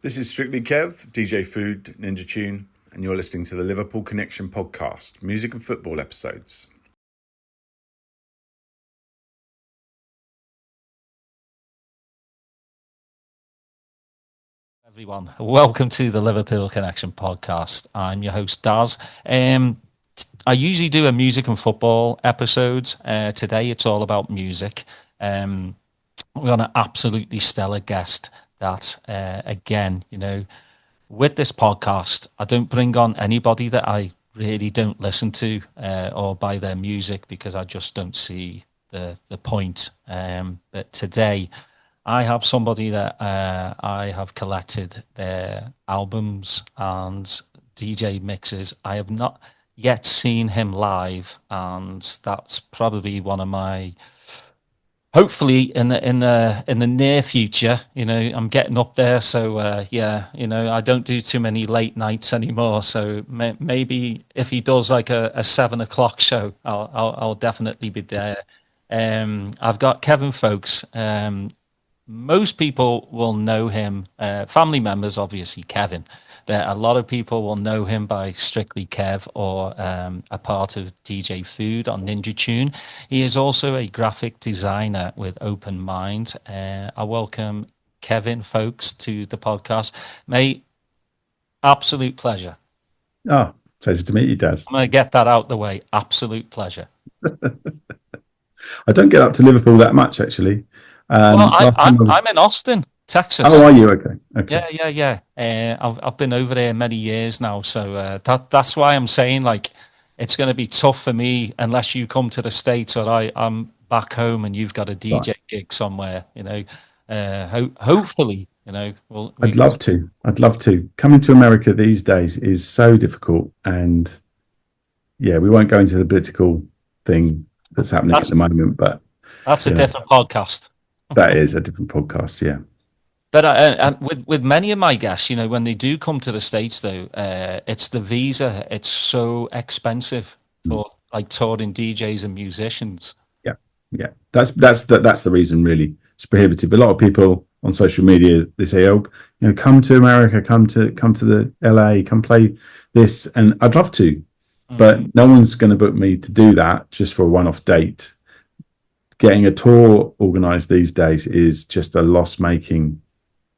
This is Strictly Kev-DJ Food, Ninja Tune, and you're listening to the Liverpool Connection Podcast, music and football episodes. Everyone, welcome to the Liverpool Connection Podcast. I'm your host, Daz. I usually do a music and football episodes. Today it's all about music. We're on an absolutely stellar guest that, again, with this podcast, I don't bring on anybody that I really don't listen to or buy their music because I just don't see the point. But today, I have somebody that I have collected their albums and DJ mixes. I have not yet seen him live, and that's probably one of my. Hopefully, in the near future, I'm getting up there. So I don't do too many late nights anymore. So maybe if he does like a 7:00 show, I'll definitely be there. I've got Kevin Folks. Most people will know him, family members, obviously, Kevin. But a lot of people will know him by Strictly Kev or a part of DJ Food on Ninja Tune. He is also a graphic designer with Open Mind. I welcome Kevin Folks to the podcast. Mate, absolute pleasure. Oh, pleasure to meet you, Daz. I'm going to get that out the way. Absolute pleasure. I don't get up to Liverpool that much, actually. Well, I'm in Austin, Texas. Oh, are you? Okay. Yeah. I've been over there many years now, so that's why I'm saying like it's going to be tough for me unless you come to the States or I'm back home and you've got a DJ gig somewhere. Hopefully, I'd love to. Coming to America these days is so difficult, and yeah, we won't go into the political thing that's happening at the moment, but that's a different podcast. That is a different podcast, yeah. But with many of my guests, when they do come to the States, though, it's the visa. It's so expensive for like touring DJs and musicians. Yeah. That's the reason. Really, it's prohibitive. A lot of people on social media, they say, "Oh, come to America, come to the LA, come play this," and I'd love to, but no one's going to book me to do that just for a one-off date. Getting a tour organized these days is just a loss-making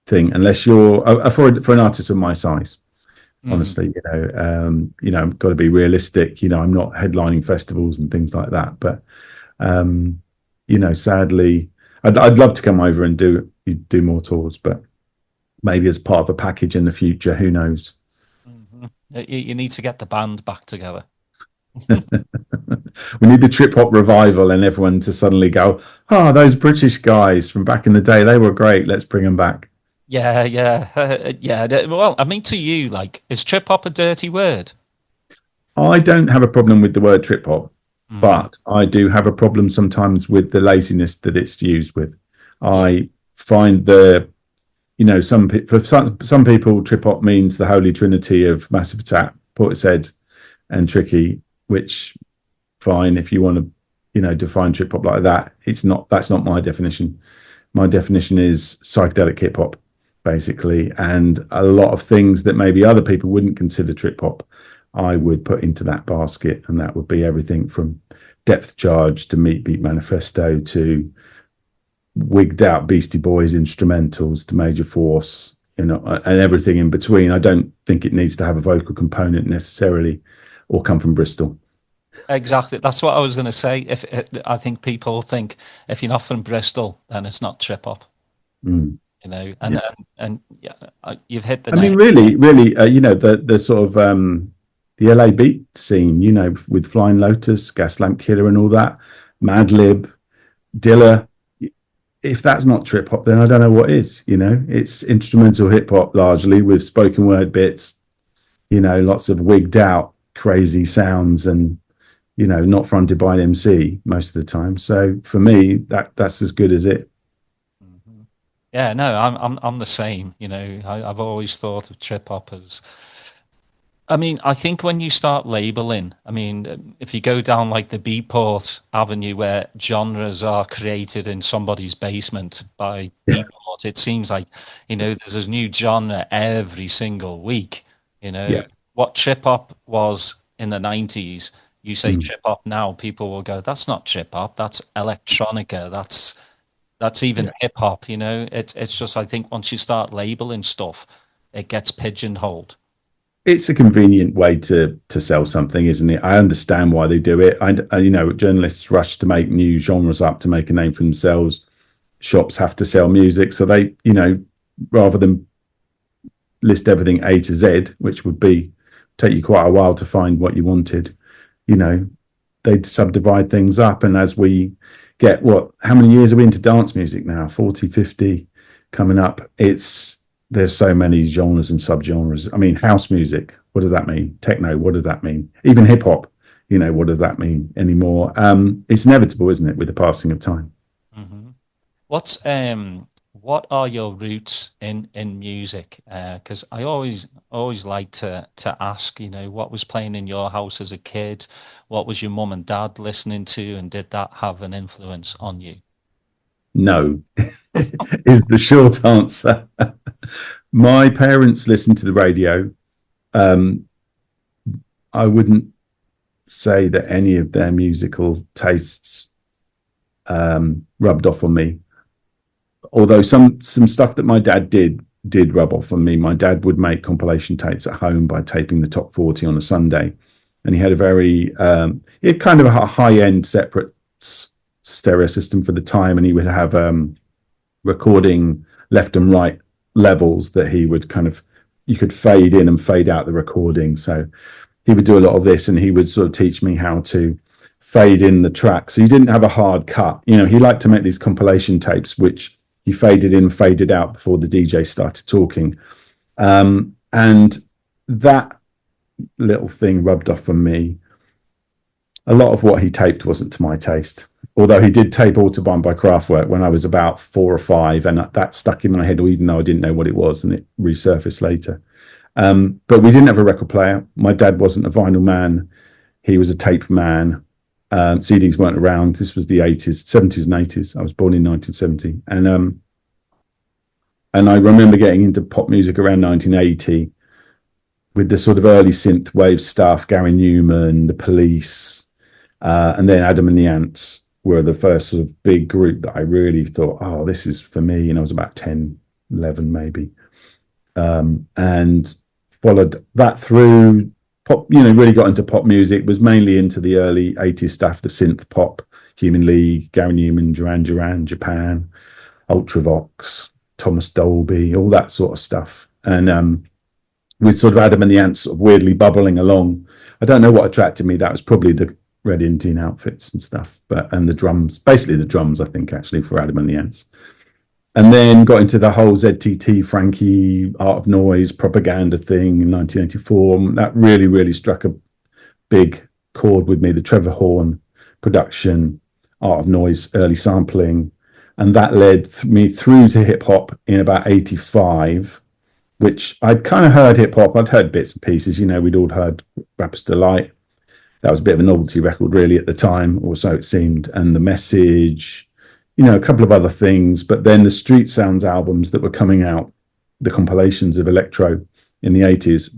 thing, unless you're for an artist of my size. Honestly, I've got to be realistic. I'm not headlining festivals and things like that. But sadly, I'd love to come over and do more tours, but maybe as part of a package in the future. Who knows? You need to get the band back together. We need the trip hop revival and everyone to suddenly go, those British guys from back in the day, they were great, let's bring them back. Yeah. Well, I mean, to you, like, is trip hop a dirty word? I don't have a problem with the word trip hop, but I do have a problem sometimes with the laziness that it's used with. I find for some people, trip hop means the holy trinity of Massive Attack, Portishead and Tricky, which fine if you want to define trip hop like that. That's not my definition. My definition is psychedelic hip hop, basically, and a lot of things that maybe other people wouldn't consider trip hop I would put into that basket, and that would be everything from Depth Charge to Meat Beat Manifesto to wigged out Beastie Boys instrumentals to Major Force, and everything in between. I don't think it needs to have a vocal component necessarily or come from Bristol. Exactly. That's what I was going to say. I think people think if you're not from Bristol, then it's not trip hop. And you've hit the. I mean, really, the sort of the LA beat scene, with Flying Lotus, Gas Lamp Killer, and all that, Madlib, Dilla. If that's not trip hop, then I don't know what is. It's instrumental hip hop largely with spoken word bits. Lots of wigged out crazy sounds and not fronted by an MC most of the time. So for me, that's as good as it. Yeah, no, I'm the same. I've always thought of trip hop as I mean, I think when you start labeling, I mean, if you go down like the Beatport avenue where genres are created in somebody's basement by Yeah, Beatport, it seems like, there's a new genre every single week. yeah, What trip hop was in the 90s, you say mm, trip hop now, people will go, that's not trip hop, that's electronica, that's even yeah. hip hop, It's just, I think once you start labeling stuff, it gets pigeonholed. It's a convenient way to sell something, isn't it? I understand why they do it. Journalists rush to make new genres up to make a name for themselves. Shops have to sell music, so they, rather than list everything A to Z, which would be take you quite a while to find what you wanted, you know, they'd subdivide things up. And as we get how many years are we into dance music now? 40, 50 coming up. There's so many genres and subgenres. I mean, house music, what does that mean? Techno, what does that mean? Even hip hop, what does that mean anymore? It's inevitable, isn't it, with the passing of time? Mm-hmm. What are your roots in music? Because I always like to ask, what was playing in your house as a kid? What was your mum and dad listening to, and did that have an influence on you? No, is the short answer. My parents listened to the radio. Um, I wouldn't say that any of their musical tastes rubbed off on me. Although some stuff that my dad did rub off on me. My dad would make compilation tapes at home by taping the top 40 on a Sunday, and he had he had kind of a high end separate stereo system for the time, and he would have recording left and right levels that he would you could fade in and fade out the recording. So he would do a lot of this, and he would sort of teach me how to fade in the track. So you didn't have a hard cut. He liked to make these compilation tapes, which he faded in, faded out before the DJ started talking. And that little thing rubbed off on me. A lot of what he taped wasn't to my taste, although he did tape Autobahn by Kraftwerk when I was about 4 or 5, and that stuck in my head, even though I didn't know what it was, and it resurfaced later. But we didn't have a record player. My dad wasn't a vinyl man. He was a tape man. CDs weren't around. This was the 80s, 70s and 80s. I was born in 1970. And I remember getting into pop music around 1980 with the sort of early synth wave stuff, Gary Newman, The Police, and then Adam and the Ants were the first sort of big group that I really thought, oh, this is for me. And I was about 10, 11 maybe. And followed that through pop, really got into pop music, was mainly into the early 80s stuff, the synth pop, Human League, Gary Newman, Duran Duran, Japan, Ultravox, Thomas Dolby, all that sort of stuff. And with sort of Adam and the Ants sort of weirdly bubbling along. I don't know what attracted me. That was probably the Red Indian outfits and stuff, and the drums, basically the drums, I think, actually, for Adam and the Ants. And then got into the whole ZTT, Frankie, Art of Noise, propaganda thing in 1984. That really, really struck a big chord with me. The Trevor Horn production, Art of Noise, early sampling. And that led me through to hip hop in about 85, which I'd kind of heard hip hop. I'd heard bits and pieces. We'd all heard Rapper's Delight. That was a bit of a novelty record, really, at the time, or so it seemed. And The Message, a couple of other things. But then the Street Sounds albums that were coming out, the compilations of electro in the 80s,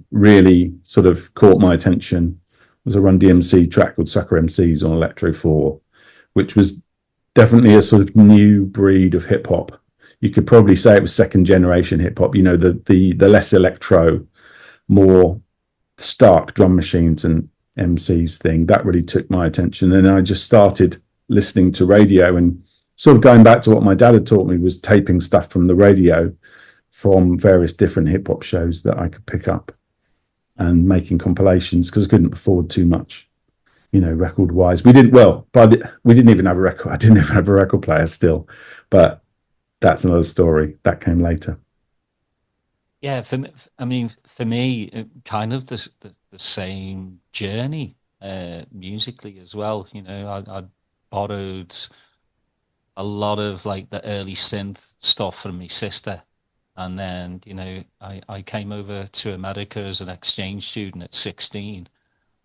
really sort of caught my attention. There was a Run DMC track called Sucker MCs on Electro 4, which was definitely a sort of new breed of hip hop. You could probably say it was second generation hip hop, the less electro, more stark drum machines and MCs thing. That really took my attention. And I just started listening to radio, and sort of going back to what my dad had taught me was taping stuff from the radio from various different hip hop shows that I could pick up and making compilations, because I couldn't afford too much, record wise. We didn't even have a record. I didn't even have a record player still, but that's another story that came later. Yeah, for me, kind of the same journey musically as well. I borrowed a lot of like the early synth stuff from my sister, And then, I came over to America as an exchange student at 16.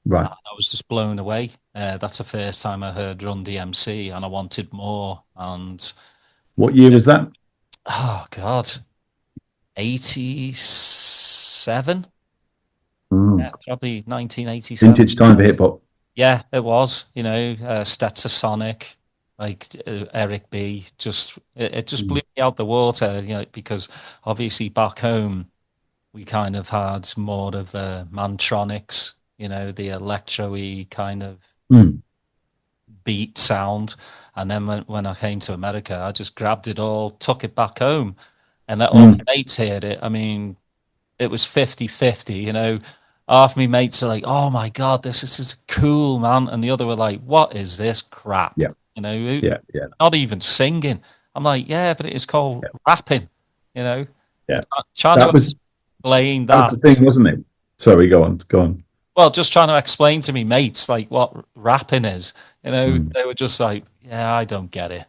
Right. And I was just blown away. That's the first time I heard Run DMC, and I wanted more. And What year was that? oh God, 87? Mm. Yeah, probably 1987. Vintage time for hip hop. Yeah, it was. Stetsasonic, like Eric B. It just blew me out the water. Because obviously back home we kind of had more of the Mantronics, the electro-y kind of Mm. beat sound. And then when I came to America, I just grabbed it all, took it back home, and let all my mates heard it. I mean, it was 50-50. Half my mates are like, "Oh my God, this is cool, man," and the other were like, "What is this crap?" Yeah. Yeah. Not even singing. I'm like, "Yeah, but it is called rapping." Yeah. Trying to explain That was the thing, wasn't it? Sorry, go on. Well, just trying to explain to me mates like what rapping is. They were just like, "Yeah, I don't get it."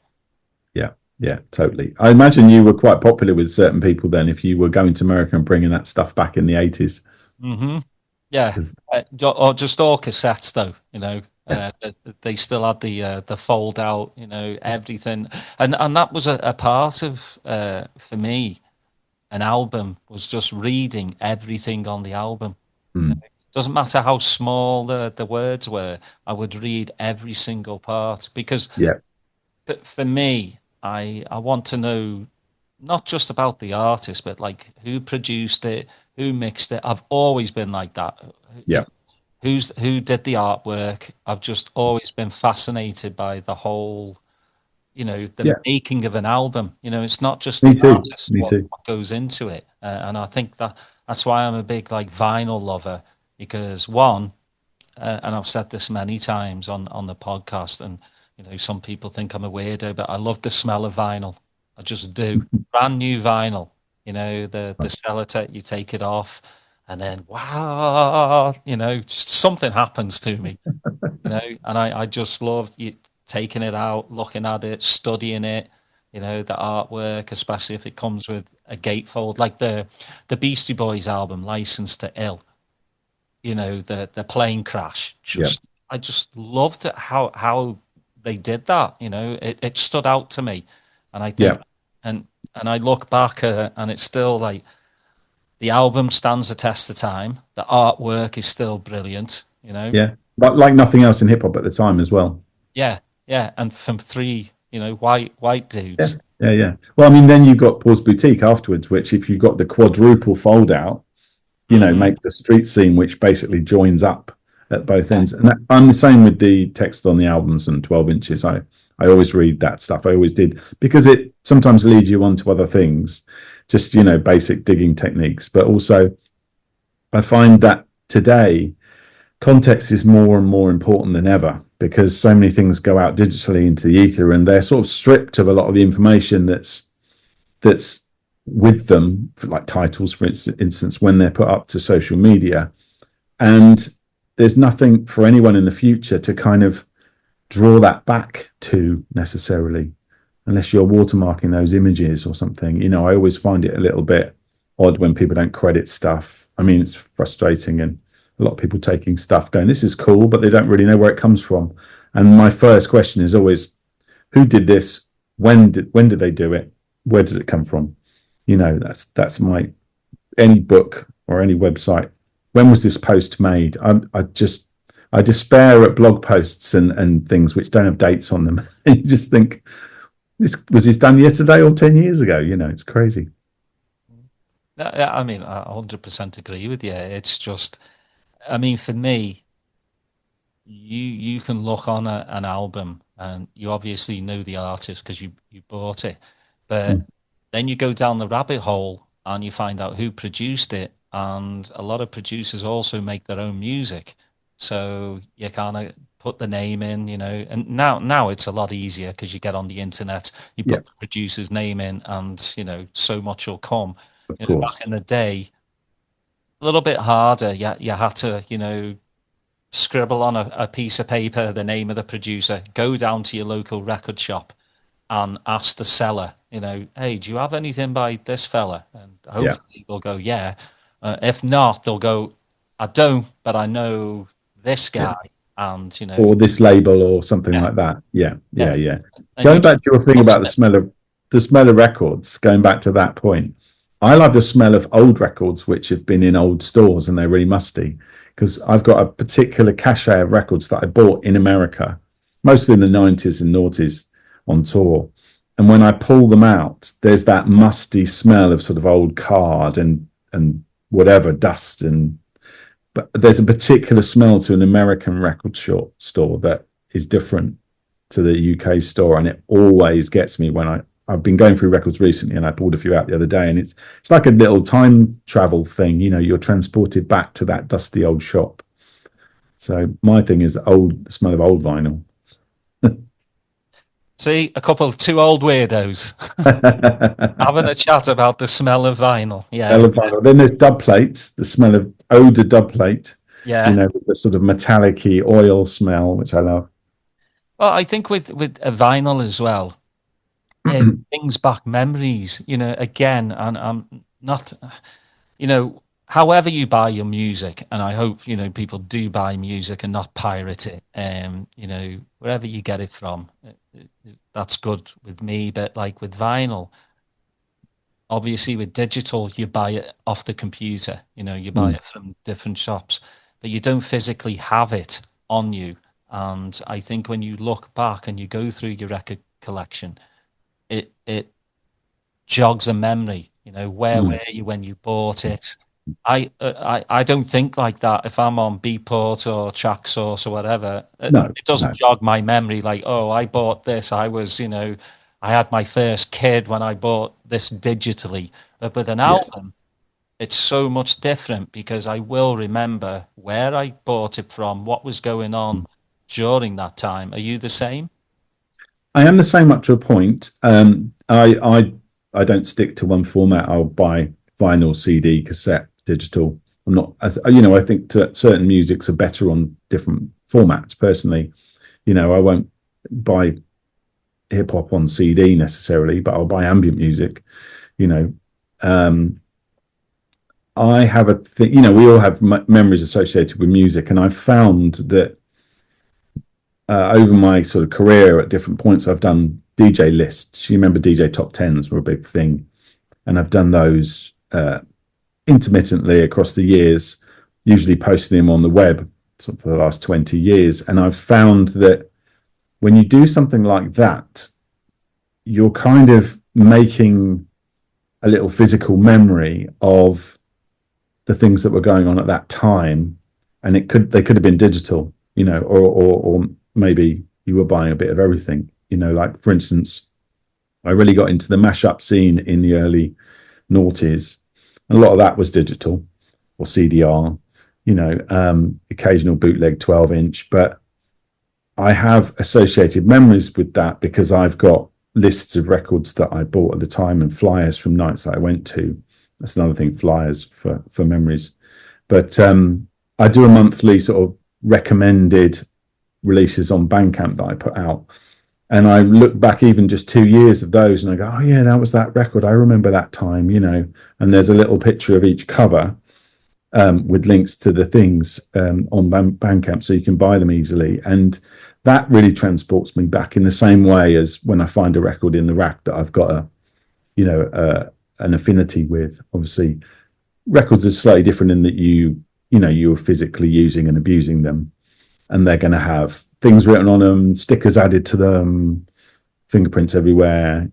Yeah, totally. I imagine you were quite popular with certain people then if you were going to America and bringing that stuff back in the 80s. Mm-hmm. Yeah, or just all cassettes though. They still had the fold out. Everything, and that was a part of for me. An album was just reading everything on the album. Doesn't matter how small the words were. I would read every single part because. But for me, I want to know not just about the artist, but like who produced it, who mixed it. I've always been like that. Yeah. Who did the artwork? I've just always been fascinated by the whole, the making of an album. It's not just the artist, what goes into it. And I think that's why I'm a big like vinyl lover because one, and I've said this many times on the podcast, and some people think I'm a weirdo, but I love the smell of vinyl. I just do. Brand new vinyl, the sellotape, you take it off, and then wow, just something happens to me, and I just love taking it out, looking at it, studying it, the artwork, especially if it comes with a gatefold, like the Beastie Boys album, License to Ill, the plane crash. I just loved it, how they did that. It stood out to me, and I think, and I look back and it's still like the album stands the test of time. The artwork is still brilliant. But like nothing else in hip hop at the time as well. Yeah, and from three, white dudes. Yeah. Well, I mean, then you got Paul's Boutique afterwards, which if you got the quadruple fold out, make the street scene, which basically joins up at both ends. And I'm the same with the text on the albums and 12 inches. I always read that stuff. I always did, because it sometimes leads you on to other things, just, basic digging techniques. But also I find that today context is more and more important than ever because so many things go out digitally into the ether and they're sort of stripped of a lot of the information that's with them, for like titles, for instance, when they're put up to social media. And there's nothing for anyone in the future to kind of draw that back to necessarily, unless you're watermarking those images or something. I always find it a little bit odd when people don't credit stuff. I mean, it's frustrating, and a lot of people taking stuff going, this is cool, but they don't really know where it comes from. And my first question is always, who did this? When did they do it? Where does it come from? That's my, any book or any website. When was this post made? I despair at blog posts and things which don't have dates on them. You just think, was this done yesterday or 10 years ago? It's crazy. I mean, I 100% agree with you. It's just, I mean, for me, you can look on an album and you obviously know the artist because you bought it, but then you go down the rabbit hole and you find out who produced it. And a lot of producers also make their own music. So you kind of put the name in, and now it's a lot easier because you get on the internet, you put the producer's name in and, so much will come. Back in the day, a little bit harder. You had to, scribble on a piece of paper the name of the producer, go down to your local record shop and ask the seller, hey, do you have anything by this fella? And hopefully they'll go, yeah. If not, they'll go, I don't, but I know this guy, and or this label or something like that. Yeah. And Going back to your thing about the smell of records, going back to that point, I love the smell of old records which have been in old stores and they're really musty, because I've got a particular cache of records that I bought in America, mostly in the 90s and noughties on tour. And when I pull them out, there's that musty smell of sort of old card and whatever, dust. But there's a particular smell to an American record store that is different to the UK store. And it always gets me when I've been going through records recently, and I pulled a few out the other day, and it's like a little time travel thing. You're transported back to that dusty old shop. So my thing is the smell of old vinyl. See, two old weirdos having a chat about the smell of vinyl. Yeah. Vinyl. Then there's dub plates, the smell of odor dub plate. Yeah. With the sort of metallic-y oil smell, which I love. Well, I think with a vinyl as well, it brings back memories, again, and I'm not, however you buy your music, and I hope, people do buy music and not pirate it, wherever you get it from, that's good with me. But like with vinyl, obviously with digital, you buy it off the computer, you buy it from different shops, but you don't physically have it on you. And I think when you look back and you go through your record collection, it jogs a memory. Where were you when you bought it? I don't think like that if I'm on Beatport or Tracksource or whatever. It doesn't jog my memory like, oh, I bought this. I was, I had my first kid when I bought this digitally. But with an album, it's so much different, because I will remember where I bought it from, what was going on during that time. Are you the same? I am the same up to a point. I don't stick to one format. I'll buy vinyl, CD, cassette, digital. I'm not, I think certain musics are better on different formats. Personally, I won't buy hip hop on CD necessarily, but I'll buy ambient music. I have a thing. We all have memories associated with music, and I've found that over my sort of career at different points, I've done DJ lists. You remember DJ top tens were a big thing, and I've done those intermittently across the years, usually posting them on the web for the last 20 years. And I've found that when you do something like that, you're kind of making a little physical memory of the things that were going on at that time, and they could have been digital, or maybe you were buying a bit of everything. Like for instance, I really got into the mashup scene in the early noughties. And a lot of that was digital or CDR, occasional bootleg 12-inch. But I have associated memories with that because I've got lists of records that I bought at the time and flyers from nights that I went to. That's another thing, flyers for memories. But I do a monthly sort of recommended releases on Bandcamp that I put out. And I look back even just 2 years of those and I go, oh yeah, that was that record. I remember that time, and there's a little picture of each cover with links to the things on Bandcamp so you can buy them easily. And that really transports me back in the same way as when I find a record in the rack that I've got an affinity with. Obviously, records are slightly different in that you're physically using and abusing them, and they're going to have things written on them, stickers added to them, fingerprints everywhere,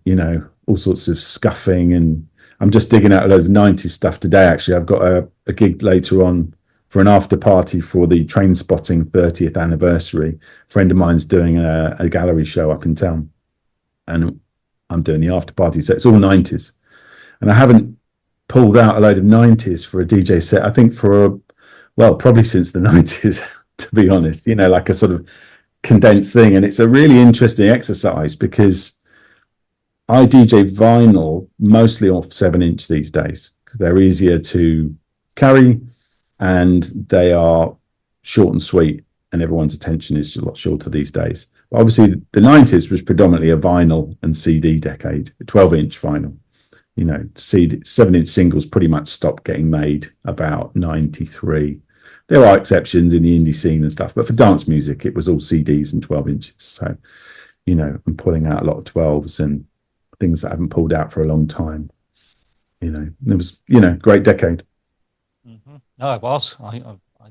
all sorts of scuffing. And I'm just digging out a load of 90s stuff today. Actually, I've got a gig later on for an after party for the Train Spotting 30th anniversary. A friend of mine's doing a gallery show up in town, and I'm doing the after party. So it's all 90s. And I haven't pulled out a load of 90s for a DJ set, I think probably since the 90s, to be honest, like a sort of condensed thing. And it's a really interesting exercise because I DJ vinyl mostly off 7-inch these days because they're easier to carry and they are short and sweet, and everyone's attention is a lot shorter these days. But obviously, the 90s was predominantly a vinyl and CD decade, a 12-inch vinyl. You know, CD, 7-inch singles pretty much stopped getting made about 93. There are exceptions in the indie scene and stuff, but for dance music, it was all CDs and 12 inches. So, you know, I'm pulling out a lot of 12s and things that I haven't pulled out for a long time. You know, it was, you know, great decade. Mm-hmm. No, it was. I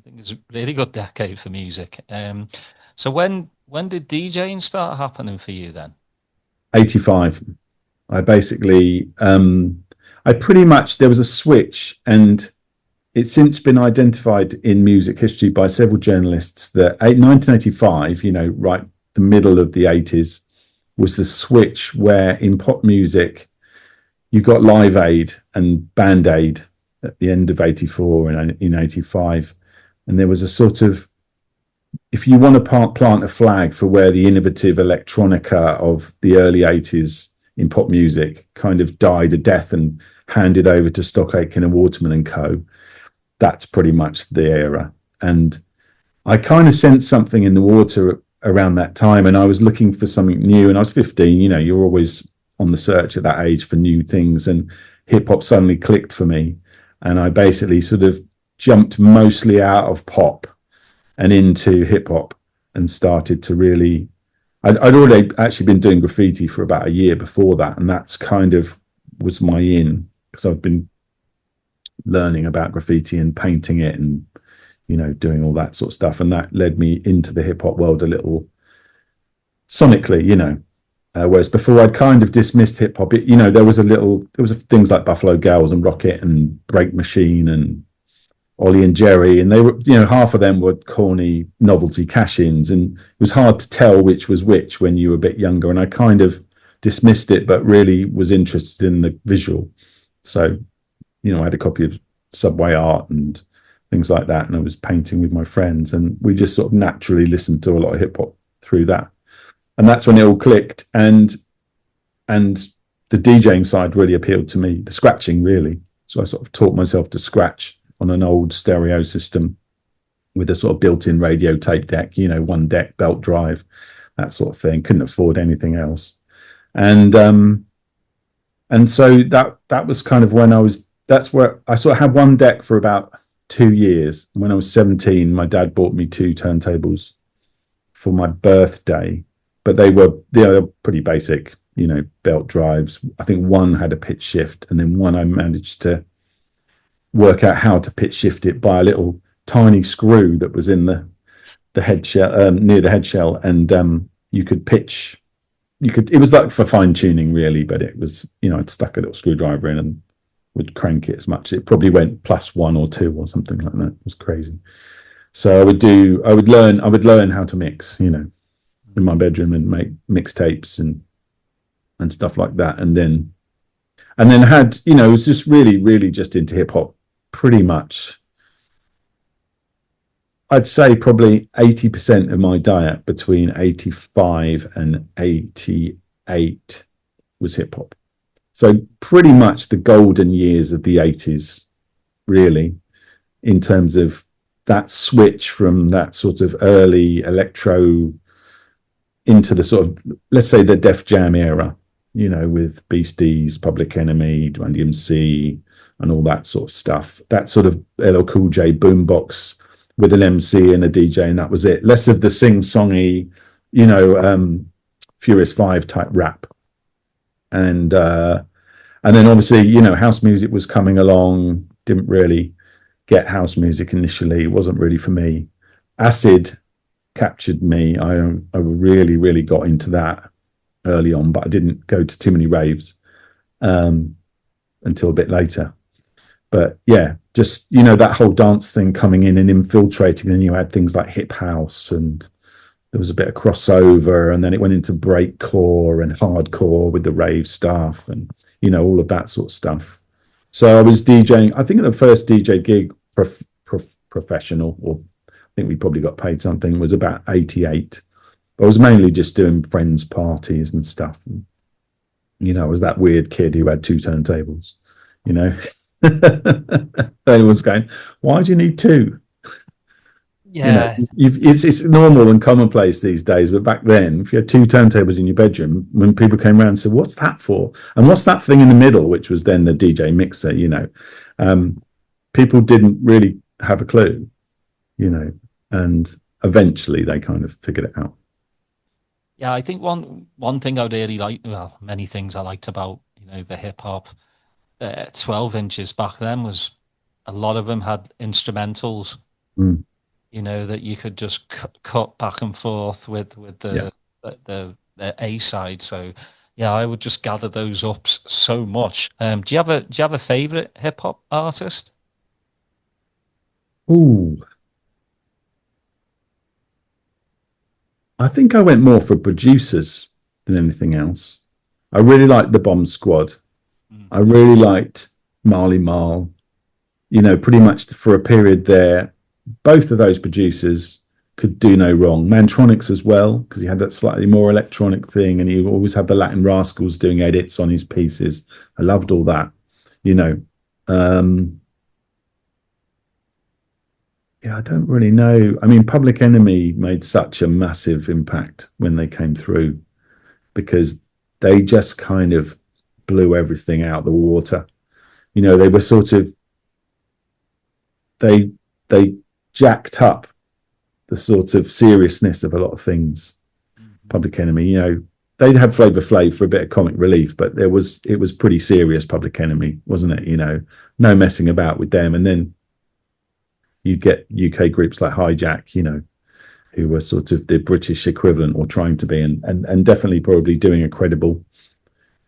think it's a really good decade for music. So when did DJing start happening for you then? 85. I basically, I pretty much, there was a switch, and it's since been identified in music history by several journalists that 1985, you know, right, the middle of the 80s, was the switch where in pop music, you got Live Aid and Band Aid at the end of 84 and in 85. And there was a sort of, if you want to plant a flag for where the innovative electronica of the early 80s in pop music kind of died a death and handed over to Stock Aitken and Waterman and Co., that's pretty much the era. And I kind of sensed something in the water around that time, and I was looking for something new, and I was 15. You know, you're always on the search at that age for new things, and hip hop suddenly clicked for me, and I basically sort of jumped mostly out of pop and into hip hop and started to really, I'd already actually been doing graffiti for about a year before that, and that's kind of was my in, because I've been learning about graffiti and painting it and, you know, doing all that sort of stuff, and that led me into the hip hop world a little sonically, you know. Whereas before I'd kind of dismissed hip hop, you know, there was things like Buffalo Gals and Rocket and Break Machine and Ollie and Jerry, and they were, you know, half of them were corny novelty cash-ins, and it was hard to tell which was which when you were a bit younger, and I kind of dismissed it, but really was interested in the visual. So, you know, I had a copy of Subway Art and things like that, and I was painting with my friends, and we just sort of naturally listened to a lot of hip hop through that. And that's when it all clicked, and the DJing side really appealed to me, the scratching really. So I sort of taught myself to scratch on an old stereo system with a sort of built-in radio tape deck, you know, one deck, belt drive, that sort of thing. Couldn't afford anything else. And so that was kind of when that's where I sort of had one deck for about 2 years. When I was 17, my dad bought me 2 turntables for my birthday, but they were pretty basic, you know, belt drives. I think one had a pitch shift, and then one I managed to work out how to pitch shift it by a little tiny screw that was in the head shell, near the head shell, and you could pitch. It was like for fine tuning really, but it was, you know, I'd stuck a little screwdriver in and would crank it as much. It probably went +1 or 2 or something like that. It was crazy. So I would learn how to mix, you know, in my bedroom and make mixtapes and stuff like that. And then had, you know, it was just really just into hip hop pretty much. I'd say probably 80% of my diet between 85 and 88 was hip hop. So pretty much the golden years of the 80s, really, in terms of that switch from that sort of early electro into the sort of, let's say, the Def Jam era, you know, with Beasties, Public Enemy, Run DMC, and all that sort of stuff. That sort of LL Cool J boombox with an MC and a DJ, and that was it. Less of the sing-songy, you know, Furious 5 type rap. And then obviously, you know, house music was coming along. Didn't really get house music initially. It wasn't really for me. Acid captured me. I really got into that early on, but I didn't go to too many raves until a bit later. But yeah, just, you know, that whole dance thing coming in and infiltrating, and you had things like hip house, and there was a bit of crossover, and then it went into breakcore and hardcore with the rave stuff, and, you know, all of that sort of stuff. So I was DJing. I think the first DJ gig professional, or I think we probably got paid something, was about 88. I was mainly just doing friends' parties and stuff. And, you know, I was that weird kid who had 2 turntables, you know. Everyone's going, why do you need 2? Yeah. It's normal and commonplace these days, but back then, if you had two turntables in your bedroom, when people came around and said, "What's that for?" and "What's that thing in the middle?" which was then the DJ mixer, people didn't really have a clue, and eventually they kind of figured it out. Yeah, I think one thing I really like, well, many things I liked about the hip hop 12 inches back then was a lot of them had instrumentals. That you could just cut back and forth with the A side. So yeah, I would just gather those up so much. Do you have a favorite hip hop artist? Ooh, I think I went more for producers than anything else. I really liked the Bomb Squad. I really liked Marley Marl. Pretty much for a period there, both of those producers could do no wrong. Mantronics as well, because he had that slightly more electronic thing, and he always had the Latin Rascals doing edits on his pieces. I loved all that. Yeah, I don't really know. I mean, Public Enemy made such a massive impact when they came through, because they just kind of blew everything out the water. They were sort of, they jacked up the sort of seriousness of a lot of things. Public Enemy, they'd have Flavor Flav for a bit of comic relief, but it was pretty serious. Public Enemy, wasn't it? No messing about with them. And then you get UK groups like Hijack, who were sort of the British equivalent, or trying to be, and definitely probably doing a credible,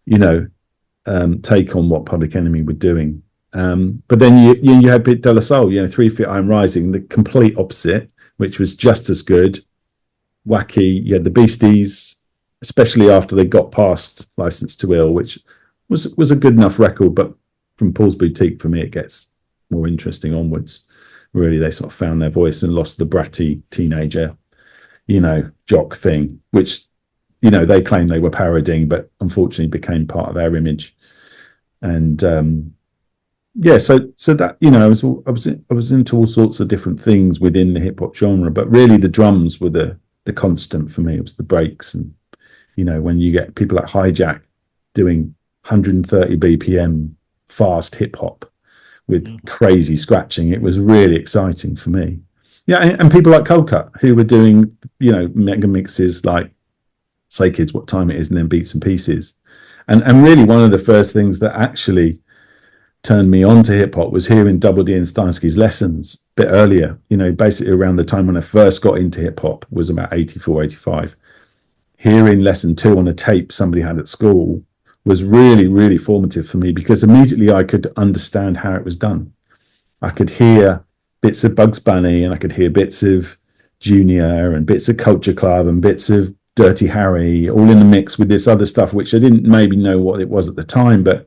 take on what Public Enemy were doing. But then you had Bit De La Soul, 3 Feet High and Rising, the complete opposite, which was just as good, wacky. You had the Beasties, especially after they got past License to Ill, which was a good enough record, but from Paul's Boutique, for me, it gets more interesting onwards. Really, they sort of found their voice and lost the bratty teenager, jock thing, which, they claimed they were parodying, but unfortunately became part of their image. And so that, I was into all sorts of different things within the hip hop genre, but really the drums were the constant for me. It was the breaks, and when you get people like Hijack doing 130 BPM fast hip hop with crazy scratching, it was really exciting for me. Yeah, and people like Cold Cut, who were doing, mega mixes like Say Kids What Time It Is, and then Beats and Pieces. And really one of the first things that actually turned me on to hip hop was hearing Double D and Steinsky's Lessons a bit earlier, basically around the time when I first got into hip hop was about 84, 85. Hearing Lesson 2 on a tape somebody had at school was really, really formative for me, because immediately I could understand how it was done. I could hear bits of Bugs Bunny, and I could hear bits of Junior and bits of Culture Club and bits of Dirty Harry, all in the mix with this other stuff, which I didn't maybe know what it was at the time, but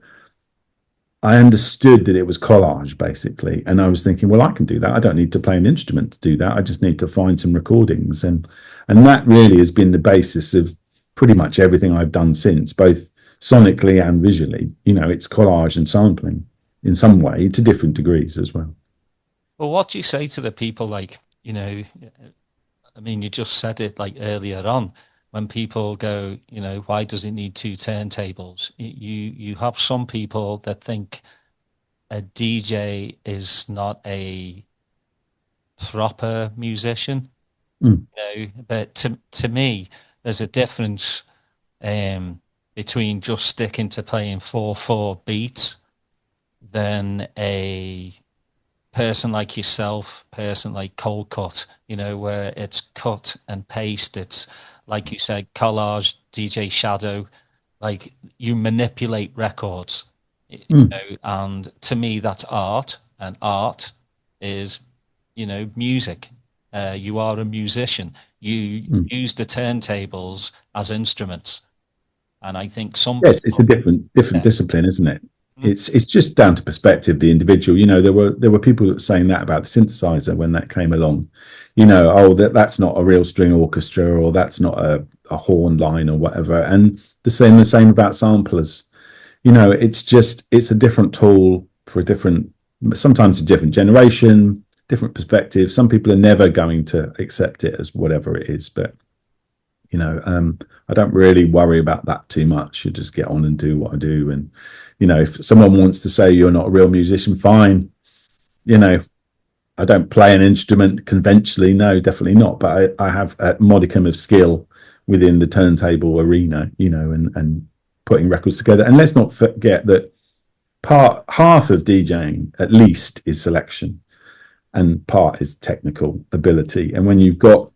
I understood that it was collage, basically. And I was thinking, well, I can do that. I don't need to play an instrument to do that. I just need to find some recordings. And that really has been the basis of pretty much everything I've done since, both sonically and visually. It's collage and sampling in some way, to different degrees as well. Well, what do you say to the people like, I mean, you just said it like earlier on, when people go, why does it need 2 turntables? You have some people that think a DJ is not a proper musician, but to me, there's a difference between just sticking to playing 4/4 beats than a person like yourself, person like Cold Cut, where it's cut and paste. It's like you said, collage, DJ Shadow, like you manipulate records, and to me that's art, and art is, music. You are a musician. You use the turntables as instruments. And I think it's a different discipline, isn't it? It's just down to perspective, the individual. There were people saying that about the synthesizer when that came along. That's not a real string orchestra, or that's not a horn line or whatever. And the same about samplers. It's a different tool for sometimes a different generation, different perspectives. Some people are never going to accept it as whatever it is, but I don't really worry about that too much. I just get on and do what I do. And, if someone wants to say you're not a real musician, fine. I don't play an instrument conventionally. No, definitely not. But I have a modicum of skill within the turntable arena, and putting records together. And let's not forget that half of DJing at least is selection and part is technical ability. And when you've got,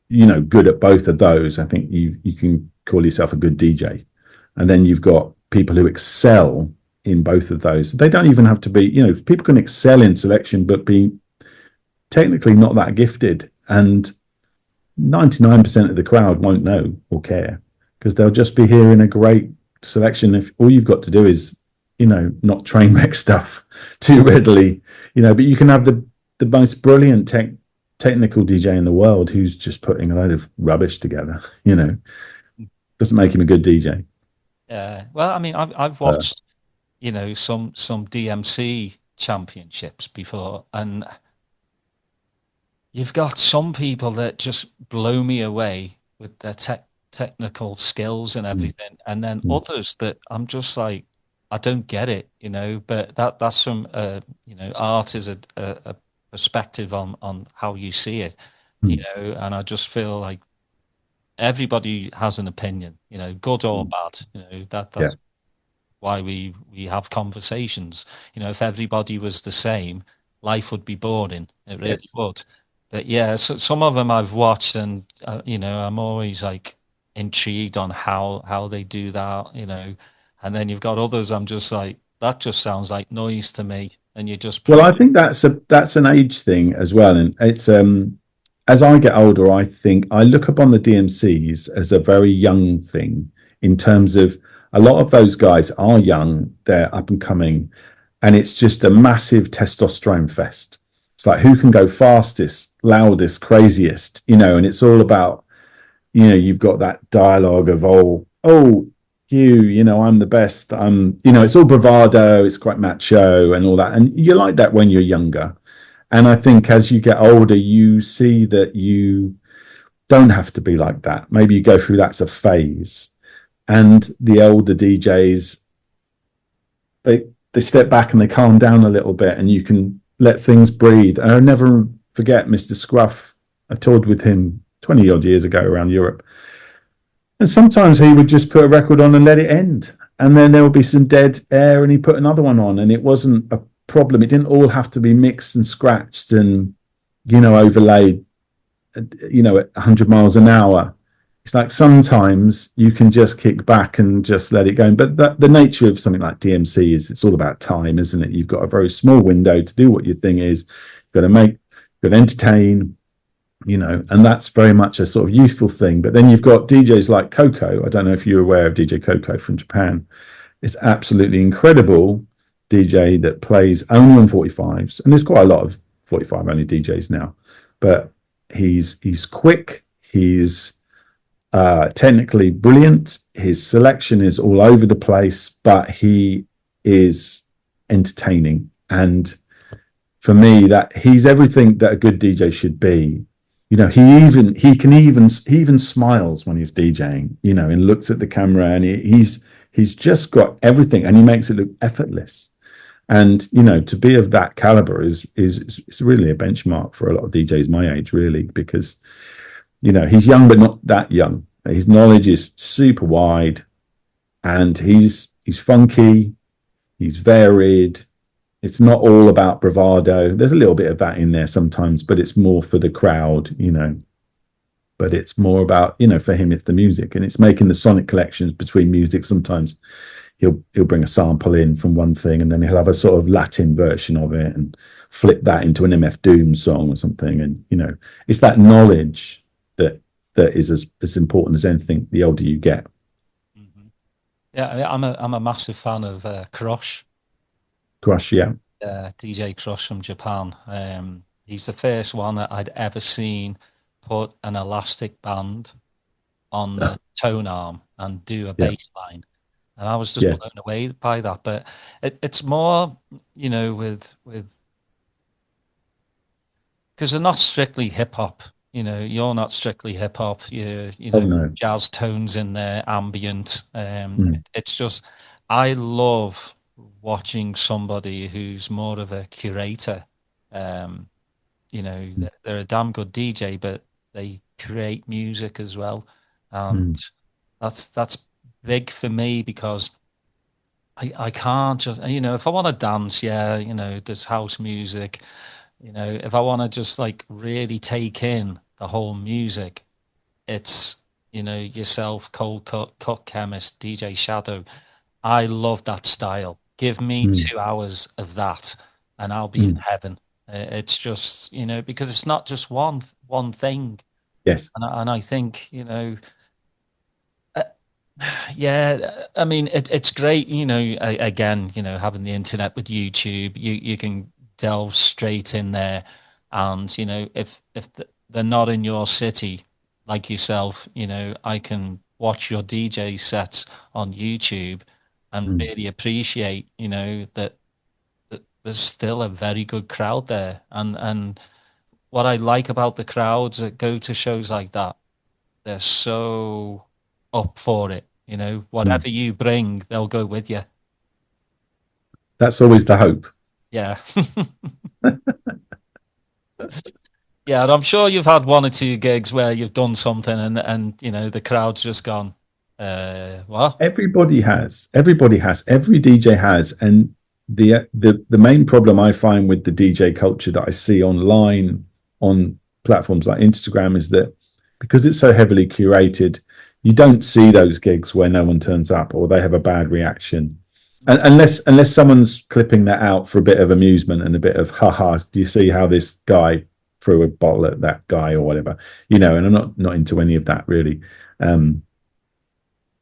good at both of those, I think you can call yourself a good DJ. And then you've got people who excel in both of those. They don't even have to be, people can excel in selection, but be technically not that gifted. And 99% of the crowd won't know or care because they'll just be hearing a great selection. If all you've got to do is, not train wreck stuff too readily, but you can have the most brilliant technical DJ in the world who's just putting a load of rubbish together, doesn't make him a good DJ. Yeah. Well, I mean, I've watched, some DMC championships before, and you've got some people that just blow me away with their technical skills and everything, and then others that I'm just like, I don't get it, but that's from, art is a perspective on how you see it, and I just feel like everybody has an opinion, good or bad, that's why we have conversations. If everybody was the same, life would be boring. It really would. But yeah, so some of them I've watched, and I'm always like intrigued on how they do that, and then you've got others I'm just like, that just sounds like noise to me, and you just I think that's an age thing as well. And it's as I get older, I think I look upon the DMCs as a very young thing, in terms of a lot of those guys are young, they're up and coming, and it's just a massive testosterone fest. It's like, who can go fastest, loudest, craziest, and it's all about, you've got that dialogue of, I'm the best. It's all bravado. It's quite macho and all that. And you like that when you're younger. And I think as you get older, you see that you don't have to be like that. Maybe you go through that's a phase. And the older DJs, they step back and they calm down a little bit, and you can let things breathe. And I'll never forget Mr. Scruff. I toured with him 20 odd years ago around Europe. And sometimes he would just put a record on and let it end. And then there would be some dead air and he put another one on, and it wasn't a problem. It didn't all have to be mixed and scratched and, overlaid, at 100 miles an hour. It's like sometimes you can just kick back and just let it go. But the nature of something like DMC is it's all about time, isn't it? You've got a very small window to do what your thing is. You've got to entertain, and that's very much a sort of useful thing. But then you've got DJs like Coco. I don't know if you're aware of DJ Coco from Japan. It's absolutely incredible DJ that plays only on 45s. And there's quite a lot of 45 only DJs now. But he's quick. He's technically brilliant. His selection is all over the place, but he is entertaining. And for me, that he's everything that a good DJ should be. He even smiles when he's DJing, and looks at the camera, and he's just got everything, and he makes it look effortless. And to be of that caliber is really a benchmark for a lot of DJs my age, really, because he's young but not that young. His knowledge is super wide, and he's funky, he's varied. It's not all about bravado. There's a little bit of that in there sometimes, but it's more for the crowd, But it's more about, for him, it's the music, and it's making the sonic collections between music. Sometimes he'll bring a sample in from one thing, and then he'll have a sort of Latin version of it and flip that into an MF Doom song or something. And it's that knowledge that is as important as anything. The older you get. Mm-hmm. Yeah, I'm a massive fan of Crush. Crush, yeah. DJ Crush from Japan. He's the first one that I'd ever seen put an elastic band on the tone arm and do a bass line. And I was just blown away by that. But it's more, with because they're not strictly hip hop. You know, you're not strictly hip hop. You Oh know, no. jazz tones in there, ambient. Mm. It's just, I love watching somebody who's more of a curator. Um, you know, they're a damn good DJ, but they create music as well, and Mm. that's big for me because I can't just, you know, if I want to dance, yeah, you know, there's house music. You know, if I want to just like really take in the whole music, it's, you know, yourself, Cold Cut Chemist, DJ Shadow. I love that style. Give me Mm. 2 hours of that and I'll be in Mm. heaven. It's just, you know, because it's not just one thing. Yes. And I think, you know, uh, yeah, I mean, it's great, you know, again, you know, having the internet with YouTube, you can delve straight in there. And, you know, if they're not in your city, like yourself, you know, I can watch your DJ sets on YouTube and Mm. really appreciate, you know, that there's still a very good crowd there. And what I like about the crowds that go to shows like that, they're so up for it. You know, Mm. whatever you bring, they'll go with you. That's always the hope. Yeah. Yeah, and I'm sure you've had one or two gigs where you've done something and you know the crowd's just gone, what? Everybody has. Everybody has. Every DJ has. And the main problem I find with the DJ culture that I see online on platforms like Instagram is that because it's so heavily curated, you don't see those gigs where no one turns up or they have a bad reaction. And unless someone's clipping that out for a bit of amusement and a bit of haha, do you see how this guy threw a bottle at that guy or whatever? You know, and I'm not into any of that really.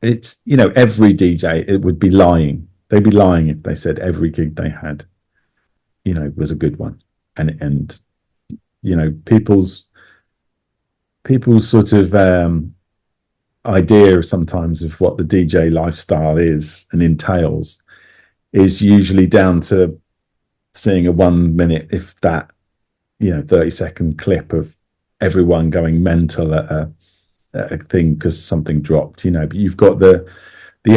It's, you know, every DJ, it would be lying. They'd be lying if they said every gig they had, you know, was a good one. And you know, people's sort of idea sometimes of what the DJ lifestyle is and entails is usually down to seeing a 1 minute, if that, you know, 30-second clip of everyone going mental at a thing because something dropped, you know. But you've got the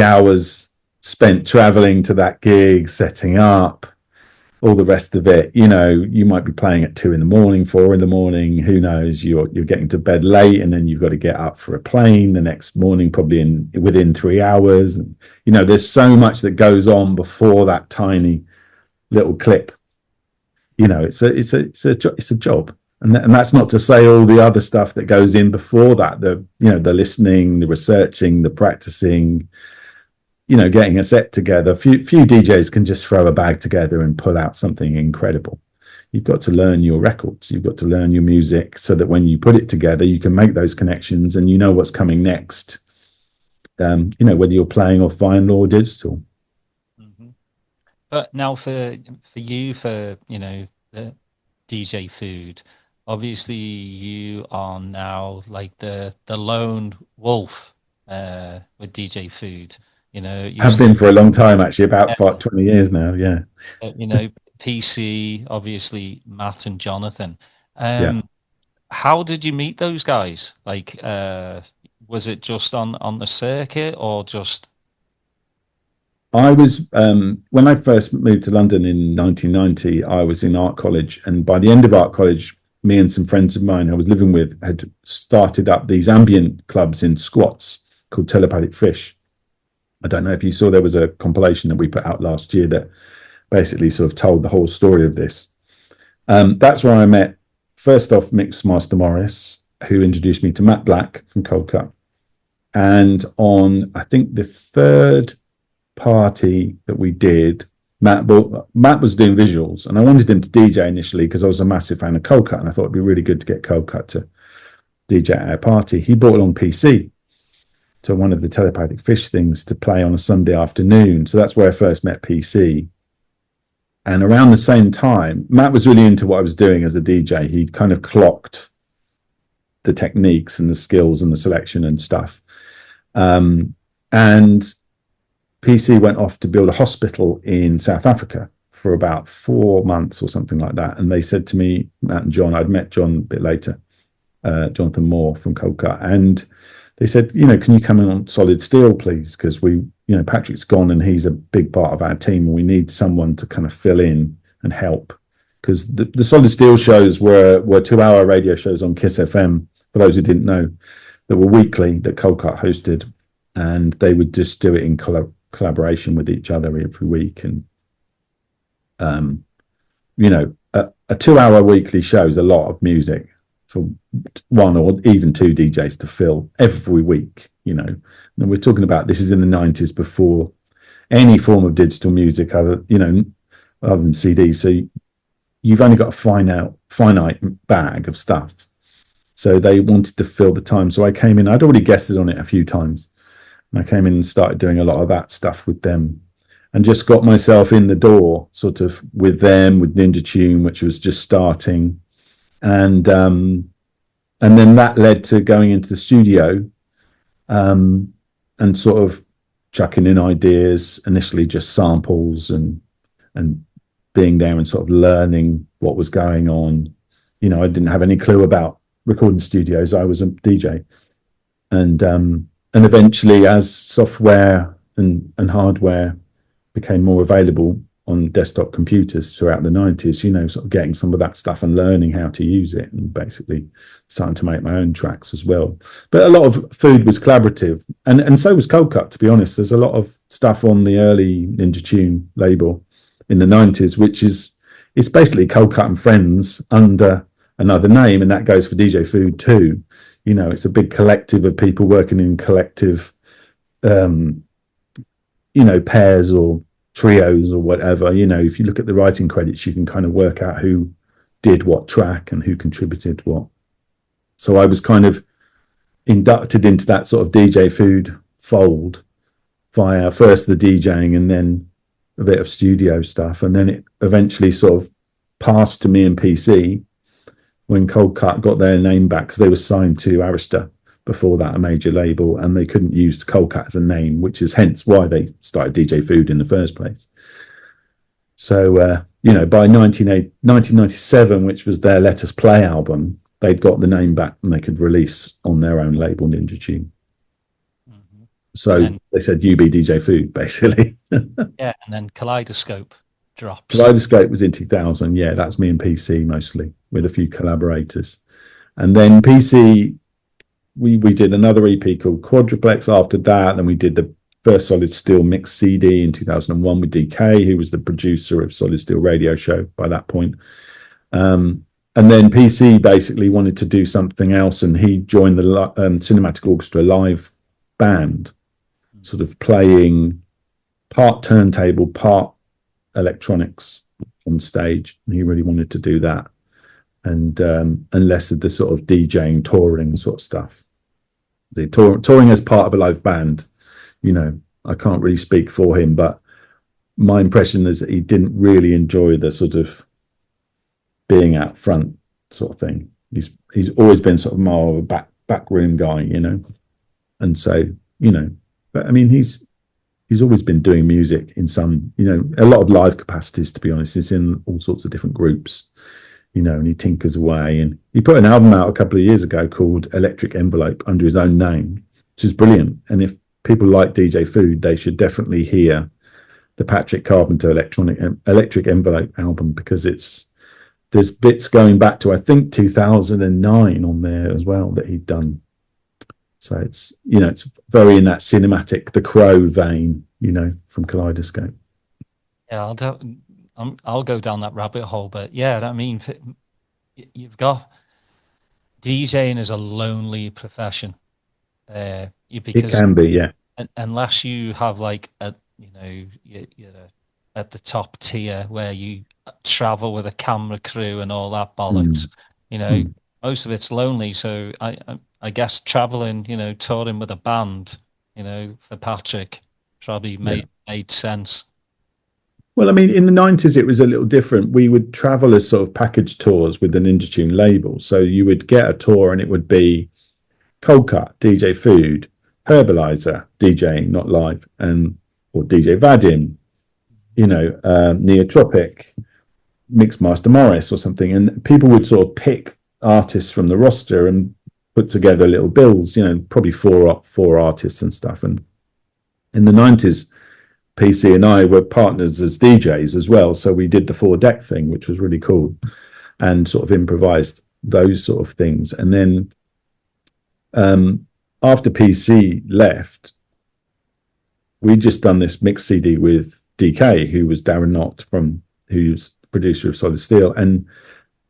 hours spent traveling to that gig, setting up, all the rest of it. You know, you might be playing at 2 a.m, 4 a.m, who knows. You're getting to bed late and then you've got to get up for a plane the next morning, probably within 3 hours. And you know, there's so much that goes on before that tiny little clip. You know, it's a job. And that's not to say all the other stuff that goes in before that, the listening, the researching, the practicing, you know, getting a set together. Few DJs can just throw a bag together and pull out something incredible. You've got to learn your records. You've got to learn your music so that when you put it together, you can make those connections and you know what's coming next. You know, whether you're playing off vinyl or digital. Mm-hmm. But now for you, for, you know, the DJ Food, obviously you are now like the lone wolf with DJ Food. You know, Have been for a long time, actually, about 20 years now. Yeah. You know, PC, obviously Matt and Jonathan. Yeah. How did you meet those guys? Like, was it just on the circuit or just? I was when I first moved to London in 1990. I was in art college, and by the end of art college, me and some friends of mine I was living with had started up these ambient clubs in Squats called Telepathic Fish. I don't know if you saw, there was a compilation that we put out last year that basically sort of told the whole story of this. That's where I met, first off, Mixmaster Morris, who introduced me to Matt Black from Cold Cut. And on, I think, the third party that we did, Matt was doing visuals, and I wanted him to DJ initially because I was a massive fan of Cold Cut, and I thought it'd be really good to get Cold Cut to DJ at our party. He brought along PC to one of the Telepathic Fish things to play on a Sunday afternoon. So that's where I first met PC. And around the same time, Matt was really into what I was doing as a DJ. He kind of clocked the techniques and the skills and the selection and stuff. And PC went off to build a hospital in South Africa for about 4 months or something like that. And they said to me, Matt and John, I'd met John a bit later, Jonathan Moore from Cold Cut, and they said, can you come in on Solid Steel, please? Because Patrick's gone and he's a big part of our team, and we need someone to kind of fill in and help. Because the Solid Steel shows were 2-hour radio shows on Kiss FM, for those who didn't know, that were weekly, that Cold Cut hosted, and they would just do it in collaboration with each other every week. And a 2-hour weekly show is a lot of music for one or even two DJs to fill every week. And we're talking about, this is in the 90s, before any form of digital music other than CDs. So you've only got a finite bag of stuff. So they wanted to fill the time. So I came in, I'd already guested on it a few times. And I came in and started doing a lot of that stuff with them, and just got myself in the door sort of with them, with Ninja Tune, which was just starting. And then that led to going into the studio and sort of chucking in ideas, initially just samples, and being there and sort of learning what was going on. I didn't have any clue about recording studios. I was a DJ. And eventually, as software and hardware became more available on desktop computers throughout the 90s, sort of getting some of that stuff and learning how to use it, and basically starting to make my own tracks as well. But a lot of Food was collaborative, and so was Cold Cut, to be honest. There's a lot of stuff on the early Ninja Tune label in the 90s, it's basically Cold Cut and Friends under another name, and that goes for DJ Food too. It's a big collective of people working in collective, pairs or trios or whatever. If you look at the writing credits, you can kind of work out who did what track and who contributed what. So I was kind of inducted into that sort of DJ Food fold via first the DJing and then a bit of studio stuff. And then it eventually sort of passed to me and PC when Cold Cut got their name back, because they were signed to Arista before that, a major label, and they couldn't use Cold Cut as a name, which is hence why they started DJ Food in the first place. So, by 1997, which was their Let Us Play album, they'd got the name back and they could release on their own label, Ninja Tune. Mm-hmm. So they said, you be DJ Food, basically. Yeah, and then Kaleidoscope drops. Kaleidoscope was in 2000. Yeah, that's me and PC mostly, with a few collaborators. And then PC, we did another EP called Quadruplex after that. Then we did the first Solid Steel mix CD in 2001 with DK, who was the producer of Solid Steel Radio Show by that point. And then PC basically wanted to do something else, and he joined the Cinematic Orchestra live band, sort of playing part turntable, part electronics on stage. And he really wanted to do that, and less of the sort of DJing, touring sort of stuff. The touring as part of a live band, I can't really speak for him, but my impression is that he didn't really enjoy the sort of being out front sort of thing. He's always been sort of more of a back room guy, and so but I mean he's always been doing music in some a lot of live capacities, to be honest. He's in all sorts of different groups, and he tinkers away, and he put an album out a couple of years ago called Electric Envelope under his own name, which is brilliant. And if people like DJ Food, they should definitely hear the Patrick Carpenter Electric Envelope album, because there's bits going back to, I think, 2009 on there as well that he'd done. So it's very in that cinematic The Crow vein, from Kaleidoscope. Yeah, I'll go down that rabbit hole, but yeah, I mean, you've got DJing is a lonely profession. Because it can be, yeah. Unless you have you're at the top tier where you travel with a camera crew and all that bollocks. Most of it's lonely. So I guess traveling, touring with a band, for Patrick probably made sense. Well, I mean, in the 90s, it was a little different. We would travel as sort of package tours with the Ninja Tune label. So you would get a tour and it would be Cold Cut, DJ Food, Herbalizer, DJing, not live, or DJ Vadim, Neotropic, Mixmaster Morris or something, and people would sort of pick artists from the roster and put together little bills, probably four artists and stuff. And in the 90s, PC and I were partners as DJs as well, so we did the 4-deck thing, which was really cool, and sort of improvised those sort of things. And then after PC left, we'd just done this mix CD with DK, who was Darren Knott, who's producer of Solid Steel, and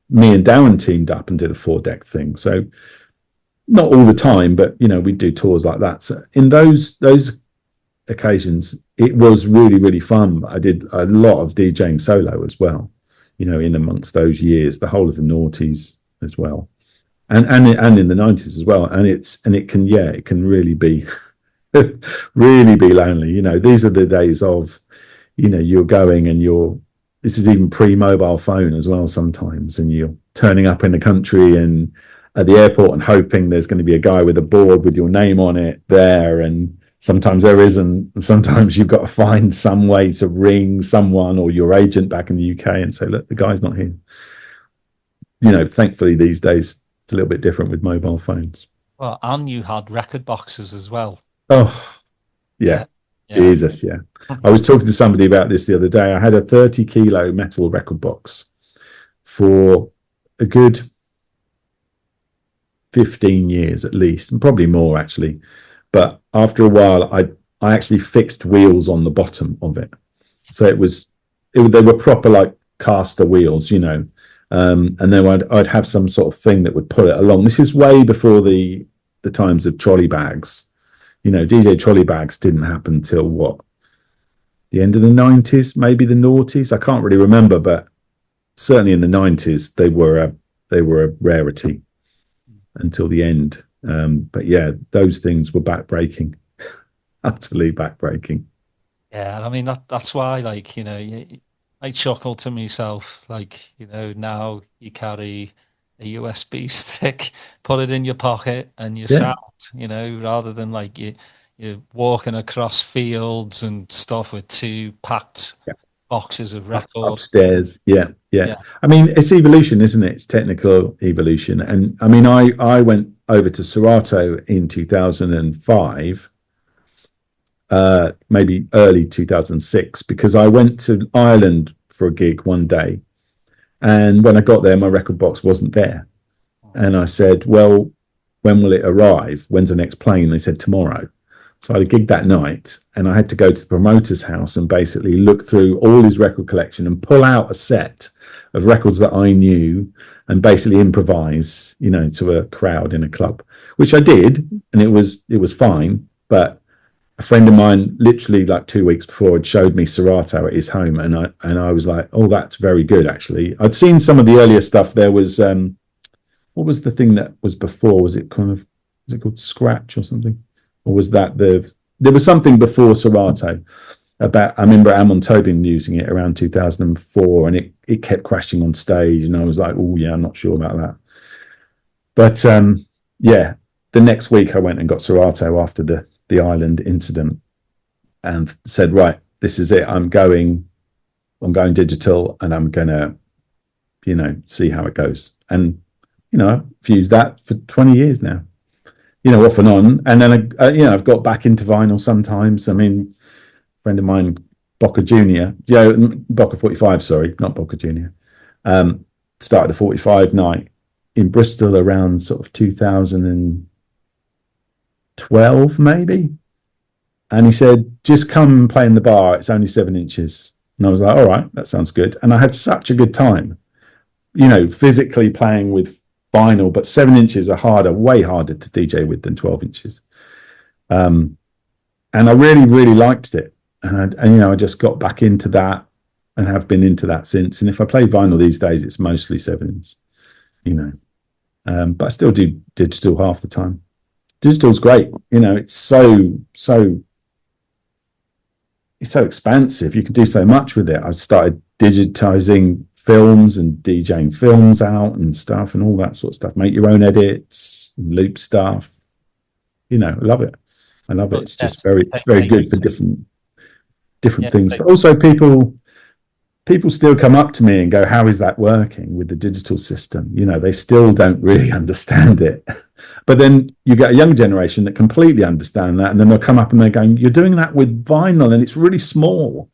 me and Darren teamed up and did a 4-deck thing. So not all the time, but we'd do tours like that. So in those occasions, it was really, really fun. I did a lot of DJing solo as well, in amongst those years, the whole of the noughties as well, and in the 90s as well. And it can really be really be lonely. These are the days of, you're going and this is even pre-mobile phone as well sometimes, and you're turning up in the country and at the airport and hoping there's going to be a guy with a board with your name on it there, and sometimes there isn't, and sometimes you've got to find some way to ring someone or your agent back in the UK and say, look, the guy's not here. Thankfully these days it's a little bit different with mobile phones. Well, and you had record boxes as well. Oh, yeah. Jesus, yeah. I was talking to somebody about this the other day. I had a 30-kilo metal record box for a good 15 years at least, and probably more actually. But after a while, I actually fixed wheels on the bottom of it, so they were proper like caster wheels, and then I'd have some sort of thing that would pull it along. This is way before the times of trolley bags. DJ trolley bags didn't happen till the end of the 90s, maybe the noughties. I can't really remember, but certainly in the 90s they were a rarity until the end. But yeah, those things were backbreaking, utterly backbreaking. Yeah, I mean that's why, I chuckle to myself, now you carry a USB stick, put it in your pocket, and you sound, rather than you're walking across fields and stuff with 2 packed boxes of records upstairs. Yeah. I mean, it's evolution, isn't it? It's technical evolution. And I mean, I went over to Serato in 2005, maybe early 2006, because I went to Ireland for a gig one day. And when I got there, my record box wasn't there. And I said, well, when will it arrive? When's the next plane? They said tomorrow. So I had a gig that night, and I had to go to the promoter's house and basically look through all his record collection and pull out a set of records that I knew and basically improvise, to a crowd in a club, which I did. And it was fine. But a friend of mine, literally 2 weeks before, had showed me Serato at his home, and I was like, oh, that's very good, actually. I'd seen some of the earlier stuff. There was what was the thing that was before? Was it called Scratch or something, or was that there was something before Serato? I remember Amon Tobin using it around 2004, and it kept crashing on stage, and I was like, oh yeah, I'm not sure about that. But the next week I went and got Serato after the Ireland incident, and said, right, this is it. I'm going digital, and I'm gonna, see how it goes. And I've used that for 20 years now, off and on. And then I've got back into vinyl sometimes. I mean, a friend of mine, Bocca Junior, Bocca 45, sorry, not Bocca Junior, started a 45 night in Bristol around sort of 2012 maybe, and he said, just come and play in the bar, it's only 7 inches. And I was like, all right, that sounds good. And I had such a good time, physically playing with vinyl, but 7 inches are way harder to DJ with than 12 inches. And I really, really liked it. And I just got back into that and have been into that since. And if I play vinyl these days, it's mostly 7s, but I still do digital half the time. Digital's great. It's so expansive. You can do so much with it. I started digitizing films and DJing films out and stuff and all that sort of stuff. Make your own edits, loop stuff. I love it. It's just very good for different. different things. But also people still come up to me and go, how is that working with the digital system? You know, they still don't really understand it. But then you get a young generation that completely understand that, and then they'll come up and they're going, you're doing that with vinyl and it's really small.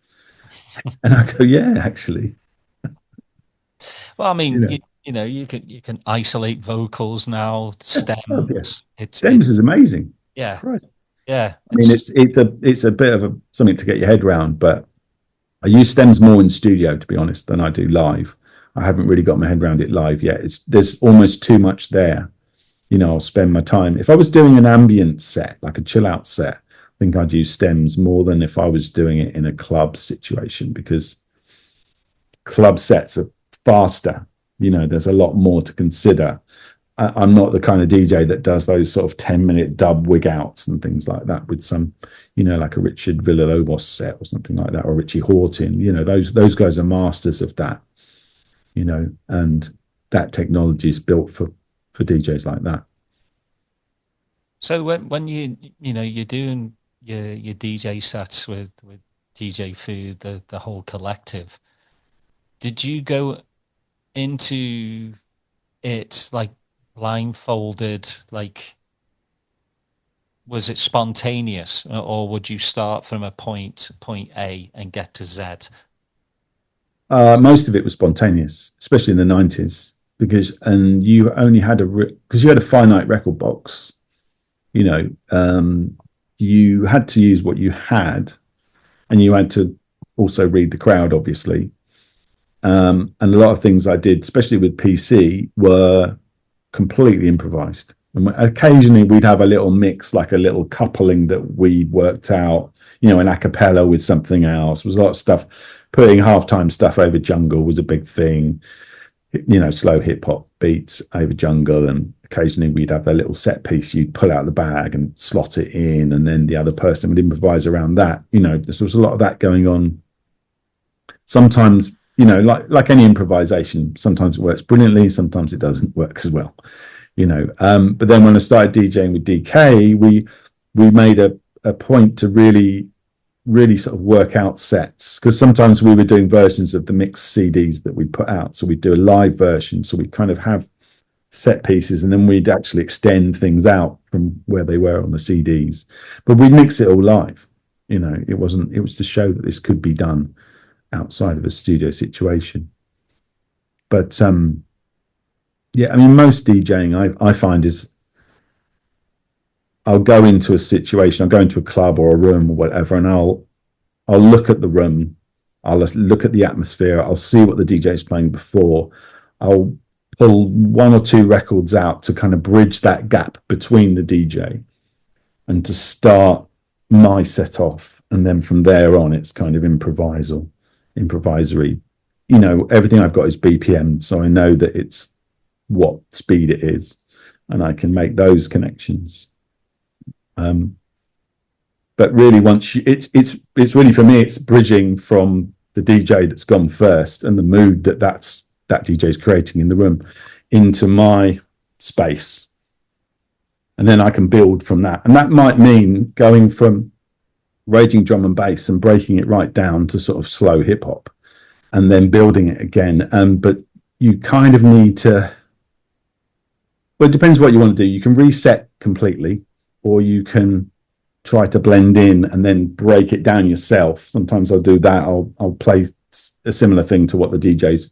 And I go, yeah, actually. Well, I mean, you can isolate vocals now, stems. Oh, yeah. Stems is amazing. Yeah. Christ. Yeah. I mean, it's a bit of something to get your head around, but I use stems more in studio, to be honest, than I do live. I haven't really got my head around it live yet. There's almost too much there. You know, I'll spend my time. If I was doing an ambient set, like a chill out set, I think I'd use stems more than if I was doing it in a club situation, because club sets are faster. You know, there's a lot more to consider. I'm not the kind of DJ that does those sort of 10-minute dub wig outs and things like that with some, you know, like a Richard Villalobos set or something like that, or Richie Hawtin. You know, those guys are masters of that, you know, and that technology is built for DJs like that. So when you're doing your DJ sets with DJ Food, the whole collective, did you go into it like blindfolded, like was it spontaneous, or would you start from a point A and get to Z? Most of it was spontaneous, especially in the 90s, because you only had because you had a finite record box, you know, you had to use what you had, and you had to also read the crowd, obviously. And a lot of things I did, especially with PC, were completely improvised. And occasionally we'd have a little mix, like a little coupling that we worked out, you know, an a cappella with something else. There was a lot of stuff. Putting halftime stuff over jungle was a big thing, you know, slow hip hop beats over jungle. And occasionally we'd have that little set piece you'd pull out the bag and slot it in, and then the other person would improvise around that. You know, there was a lot of that going on. Sometimes, you know, like any improvisation, sometimes it works brilliantly, sometimes it doesn't work as well, you know. But then when I started DJing with DK, we made a point to really sort of work out sets, because sometimes we were doing versions of the mixed CDs that we put out. So we'd do a live version, so we kind of have set pieces, and then we'd actually extend things out from where they were on the CDs. But we'd mix it all live, you know. It was to show that this could be done outside of a studio situation. But yeah, I mean, most DJing I find is I'll go into a situation, I'll go into a club or a room or whatever, and I'll look at the room, I'll look at the atmosphere, I'll see what the DJ is playing before, I'll pull one or two records out to kind of bridge that gap between the DJ and to start my set off, and then from there on it's kind of improvisory. You know, everything I've got is BPM, so I know that it's what speed it is, and I can make those connections. But really, once it's really, for me, it's bridging from the DJ that's gone first and the mood that DJ is creating in the room into my space, and then I can build from that. And that might mean going from raging drum and bass and breaking it right down to sort of slow hip hop, and then building it again. But you kind of need to. Well, it depends what you want to do. You can reset completely, or you can try to blend in and then break it down yourself. Sometimes I'll do that. I'll play a similar thing to what the DJ's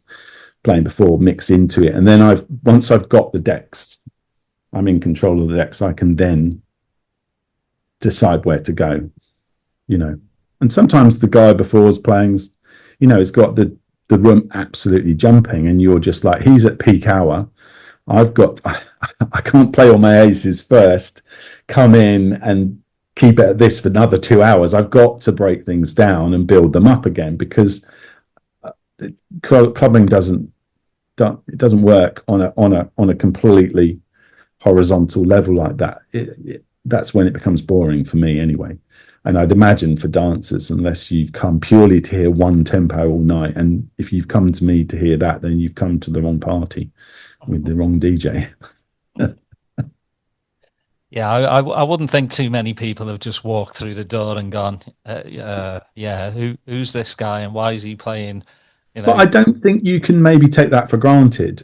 playing before, mix into it, and then once I've got the decks, I'm in control of the decks. I can then decide where to go, you know. And sometimes the guy before is playing, you know, has got the room absolutely jumping, and you're just like, he's at peak hour. I can't play all my aces first, come in and keep it at this for another 2 hours. I've got to break things down and build them up again, because clubbing doesn't work on a completely horizontal level like that. That's when it becomes boring for me anyway. And I'd imagine for dancers, unless you've come purely to hear one tempo all night, and if you've come to me to hear that, then you've come to the wrong party with the wrong DJ. Yeah, I wouldn't think too many people have just walked through the door and gone, yeah, who's this guy and why is he playing? You But know, I don't think you can maybe take that for granted.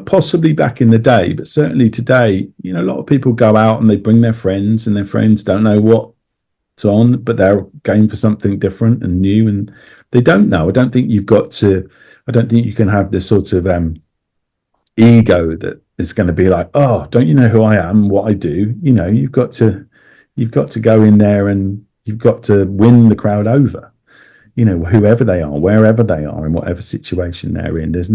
Possibly back in the day, but certainly today, a lot of people go out and they bring their friends, and their friends don't know what's on, but they're going for something different and new, and they don't know. I don't think you've got to. I don't think you can have this sort of ego that is going to be like, oh, don't you know who I am, what I do? You've got to go in there and you've got to win the crowd over. Whoever they are, wherever they are, in whatever situation they're in. There's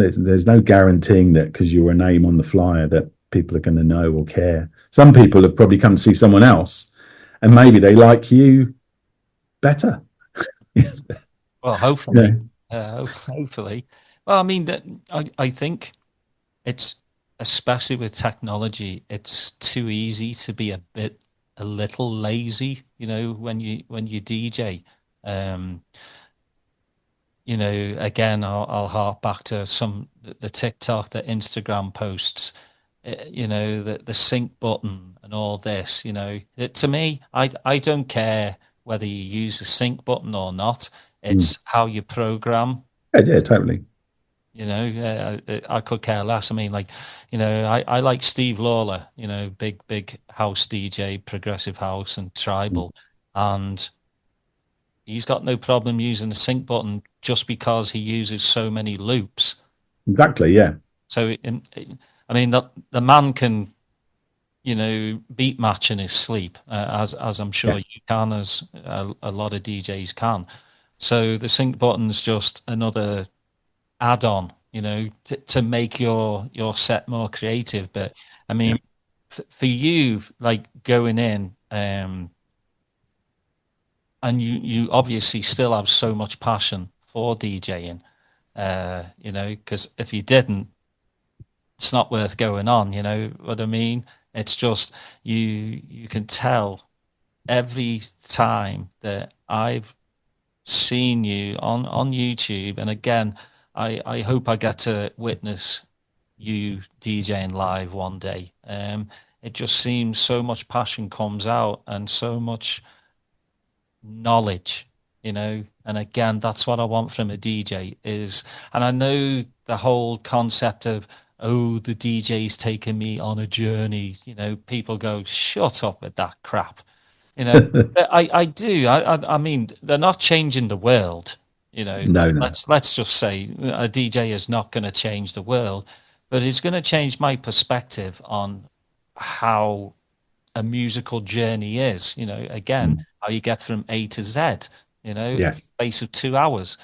no guaranteeing that because you're a name on the flyer that people are going to know or care. Some people have probably come to see someone else, and maybe they like you better. well, hopefully, hopefully. Well, I mean, I think it's, especially with technology, it's too easy to be a little lazy. When you DJ. Again, I'll hark back to the TikTok, the Instagram posts, the sync button and all this. To me, I don't care whether you use the sync button or not. It's how you program. Yeah, totally. I could care less. I mean, I like Steve Lawler. Big house DJ, progressive house and tribal, and he's got no problem using the sync button just because he uses so many loops. Exactly, yeah. So, I mean, the man can, beat match in his sleep, as I'm sure you can, as a lot of DJs can. So the sync button's just another add-on, to make your set more creative. But I mean, for you, like going in, and you obviously still have so much passion for DJing, because if you didn't, it's not worth going on. You know what I mean? It's just you can tell every time that I've seen you on YouTube, and again, I hope I get to witness you DJing live one day. It just seems so much passion comes out and so much knowledge, and again, that's what I want from a DJ is, and I know the whole concept of, oh, the DJ's taking me on a journey, people go, shut up with that crap, but I do, I mean, they're not changing the world, No. let's just say a DJ is not going to change the world, but it's going to change my perspective on how a musical journey is, again, how you get from A to Z, in the space of 2 hours.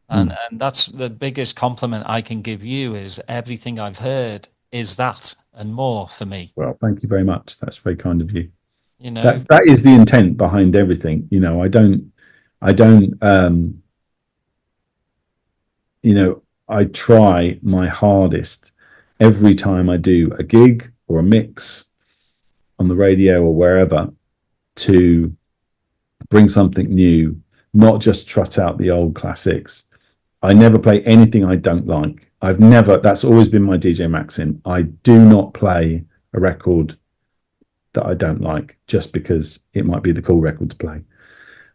And that's the biggest compliment I can give you, is everything I've heard is that and more for me. Well, thank you very much. That's very kind of you. That is the intent behind everything. I don't I try my hardest every time I do a gig or a mix on the radio or wherever to bring something new, not just trot out the old classics. I never play anything I don't like. That's always been my DJ maxim. I do not play a record that I don't like just because it might be the cool record to play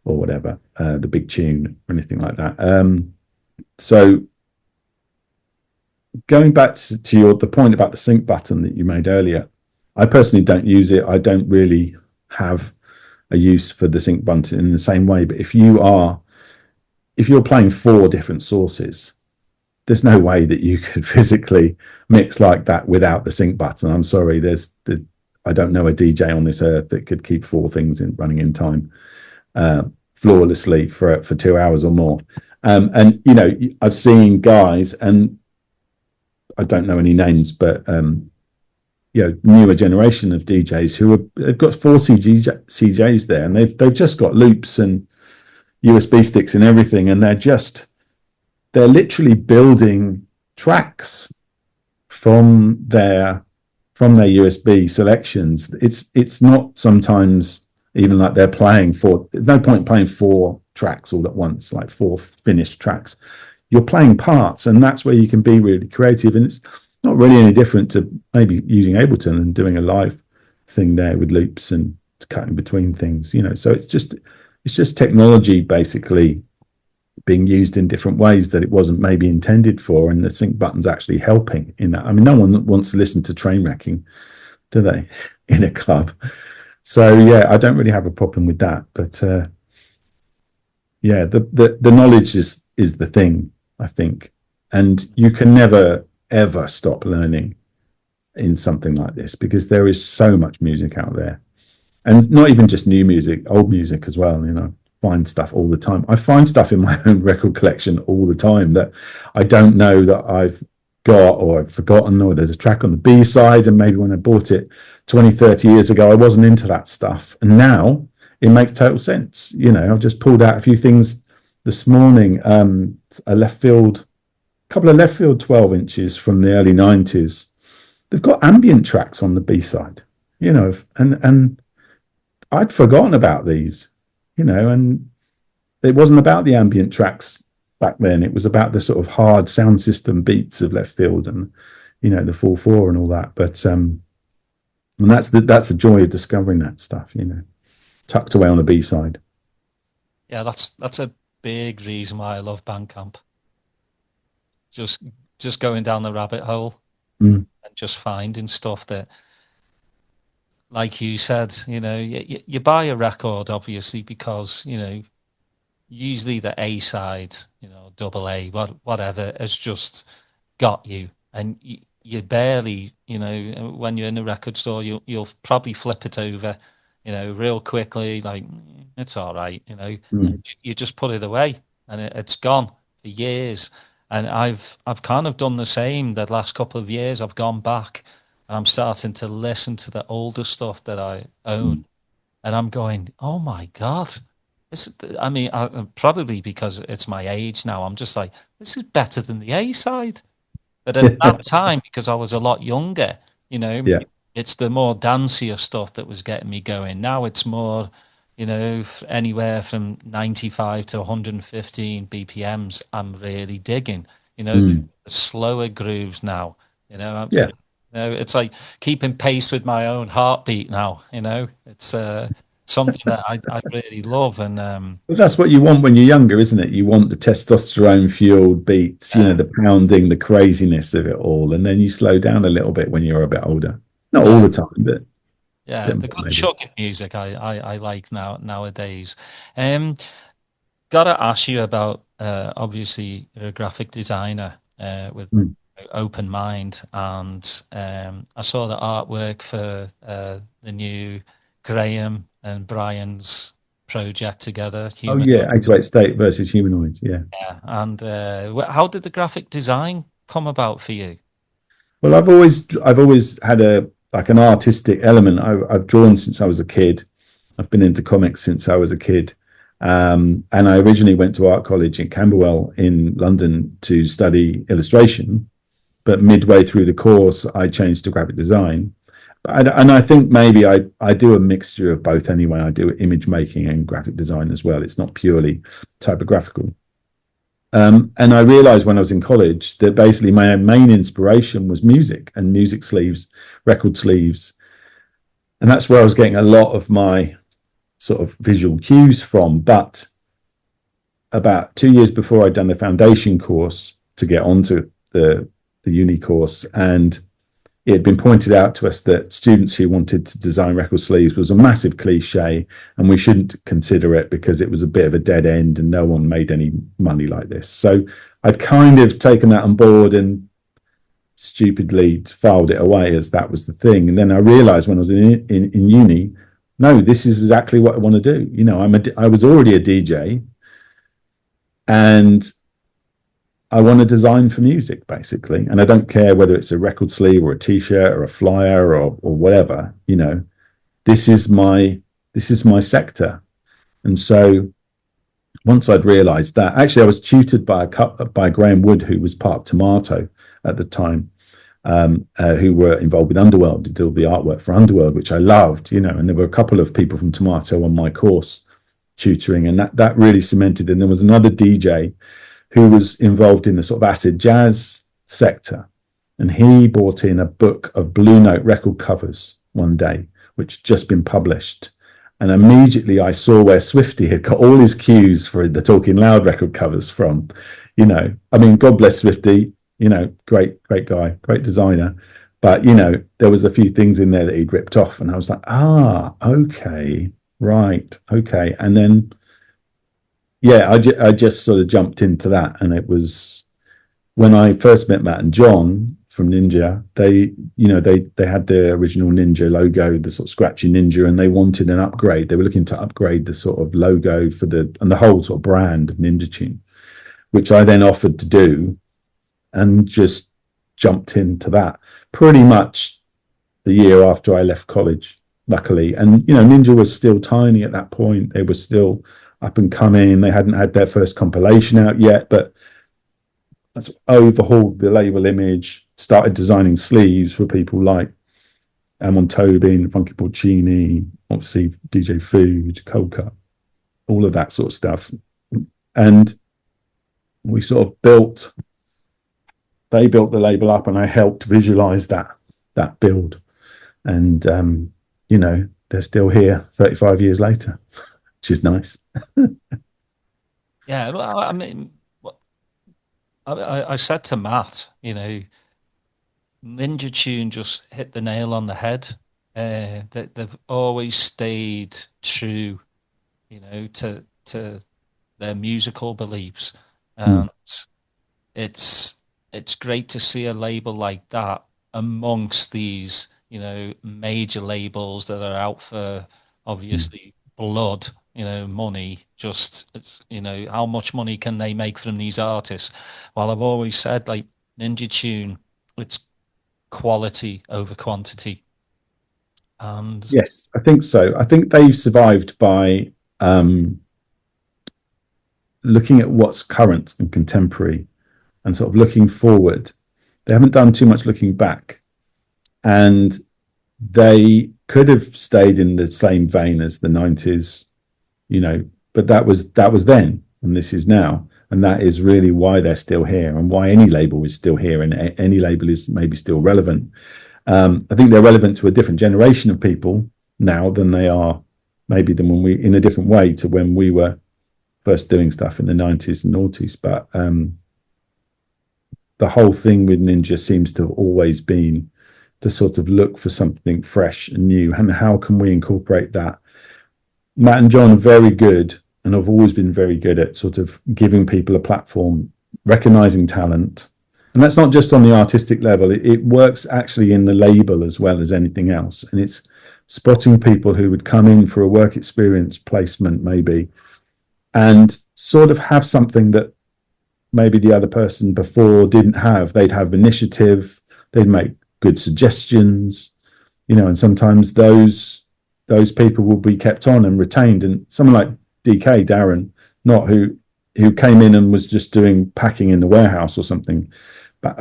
or whatever, the big tune or anything like that. So going back to the point about the sync button that you made earlier, I personally don't use it. I don't really have a use for the sync button in the same way. But if you're playing 4 different sources, there's no way that you could physically mix like that without the sync button. I'm sorry, I don't know a DJ on this earth that could keep 4 things running in time flawlessly for 2 hours or more. And I've seen guys, and I don't know any names, but newer generation of DJs they've got 4 CJs there, and they've just got loops and USB sticks and everything, and they're literally building tracks from their USB selections. It's not sometimes even like they're playing there's no point playing 4 tracks all at once, like 4 finished tracks. You're playing parts, and that's where you can be really creative. And it's not really any different to maybe using Ableton and doing a live thing there with loops and cutting between things, so it's just technology basically being used in different ways that it wasn't maybe intended for, and the sync button's actually helping in that. I mean, no one wants to listen to train wrecking, do they, in a club? So yeah, I don't really have a problem with that, but yeah, the knowledge is the thing, I think, and you can never ever stop learning in something like this, because there is so much music out there, and not even just new music, old music as well. Find stuff all the time. I find stuff in my own record collection all the time that I don't know that I've got, or I've forgotten, or there's a track on the B side, and maybe when I bought it 20, 30 years ago, I wasn't into that stuff, and now it makes total sense. I've just pulled out a few things this morning, a couple of left field 12 inches from the early 90s. They've got ambient tracks on the B side, and I'd forgotten about these, and it wasn't about the ambient tracks back then. It was about the sort of hard sound system beats of left field and, the 4/4 and all that. But and that's the joy of discovering that stuff, tucked away on the B side. Yeah, that's a big reason why I love Bandcamp. Just going down the rabbit hole and just finding stuff that, like you said, you buy a record obviously because usually the A side, double A, whatever, has just got you, and you barely, when you're in a record store, you'll probably flip it over, real quickly, like it's all right, you just put it away, and it's gone for years. And I've kind of done the same the last couple of years. I've gone back and I'm starting to listen to the older stuff that I own, and I'm going, oh my God. Probably because it's my age now, I'm just like, this is better than the A side. But at that time, because I was a lot younger, it's the more dancier stuff that was getting me going. Now it's more, anywhere from 95 to 115 BPMs, I'm really digging, the slower grooves now, it's like keeping pace with my own heartbeat now, it's something that I really love. And but that's what you want when you're younger, isn't it? You want the testosterone fueled beats, the pounding, the craziness of it all, and then you slow down a little bit when you're a bit older. Not all the time, but yeah, the good chugging music I like nowadays. Gotta ask you about obviously you're a graphic designer with open mind, and I saw the artwork for the new Graham and Brian's project together. Oh yeah, 808 State versus Humanoids. Yeah. And how did the graphic design come about for you? Well, I've always had an artistic element. I've drawn since I was a kid. I've been into comics since I was a kid. And I originally went to art college in Camberwell in London to study illustration, but midway through the course, I changed to graphic design. And I think maybe I do a mixture of both anyway. I do image making and graphic design as well. It's not purely typographical. And I realized when I was in college that basically my main inspiration was music and music sleeves, record sleeves. And that's where I was getting a lot of my sort of visual cues from. But about 2 years before I'd done the foundation course to get onto the uni course, and it had been pointed out to us that students who wanted to design record sleeves was a massive cliche, and we shouldn't consider it because it was a bit of a dead end and no one made any money like this. So I'd kind of taken that on board and stupidly filed it away as that was the thing. And then I realized when I was in uni, no, this is exactly what I want to do. I was already a DJ, and I want to design for music, basically. And I don't care whether it's a record sleeve or a t-shirt or a flyer or whatever, this is my sector. And so once I'd realized that, actually I was tutored by Graham Wood, who was part of Tomato at the time, who were involved with Underworld, did all the artwork for Underworld, which I loved, and there were a couple of people from Tomato on my course tutoring, and that really cemented. And there was another DJ who was involved in the sort of acid jazz sector. And he brought in a book of Blue Note record covers one day, which had just been published. And immediately I saw where Swifty had got all his cues for the Talking Loud record covers from. You know, I mean, God bless Swifty, you know, great guy, great designer. But, you know, there was a few things in there that he'd ripped off. And I was like, okay, right, okay. And then, yeah, I just sort of jumped into that. And it was when I first met Matt and John from Ninja, they had the original Ninja logo, the sort of scratchy Ninja, and they wanted an upgrade. They were looking to upgrade the sort of logo and the whole sort of brand of Ninja Tune, which I then offered to do and just jumped into that pretty much the year after I left college, luckily. And, you know, Ninja was still tiny at that point. They were still up and coming. They hadn't had their first compilation out yet, but that's overhauled the label image, started designing sleeves for people like Amon Tobin, Funky Porcini, obviously DJ Food, Cold Cut, all of that sort of stuff. And we sort of they built the label up, and I helped visualize that build. And, you know, they're still here 35 years later, which is nice. Yeah, well, I mean, I said to Matt, you know, Ninja Tune just hit the nail on the head. They've always stayed true, you know, to their musical beliefs. And it's great to see a label like that amongst these, you know, major labels that are out for obviously blood, you know, money. Just, it's, you know, how much money can they make from these artists? Well, I've always said, like, Ninja Tune, it's quality over quantity. And yes, I think so. I think they've survived by looking at what's current and contemporary and sort of looking forward. They haven't done too much looking back, and they could have stayed in the same vein as the 90s, you know, but that was then, and this is now. And that is really why they're still here, and why any label is still here, and any label is maybe still relevant. I think they're relevant to a different generation of people now than they are maybe than when we, in a different way to when we were first doing stuff in the 90s and noughties. But the whole thing with Ninja seems to have always been to sort of look for something fresh and new, and how can we incorporate that. Matt and John are very good, and I've always been very good at sort of giving people a platform, recognizing talent. And that's not just on the artistic level. It works actually in the label as well as anything else. And it's spotting people who would come in for a work experience placement maybe, and sort of have something that maybe the other person before didn't have. They'd have initiative, they'd make good suggestions, you know, and sometimes those people will be kept on and retained. And someone like DK, Darren, not who came in and was just doing packing in the warehouse or something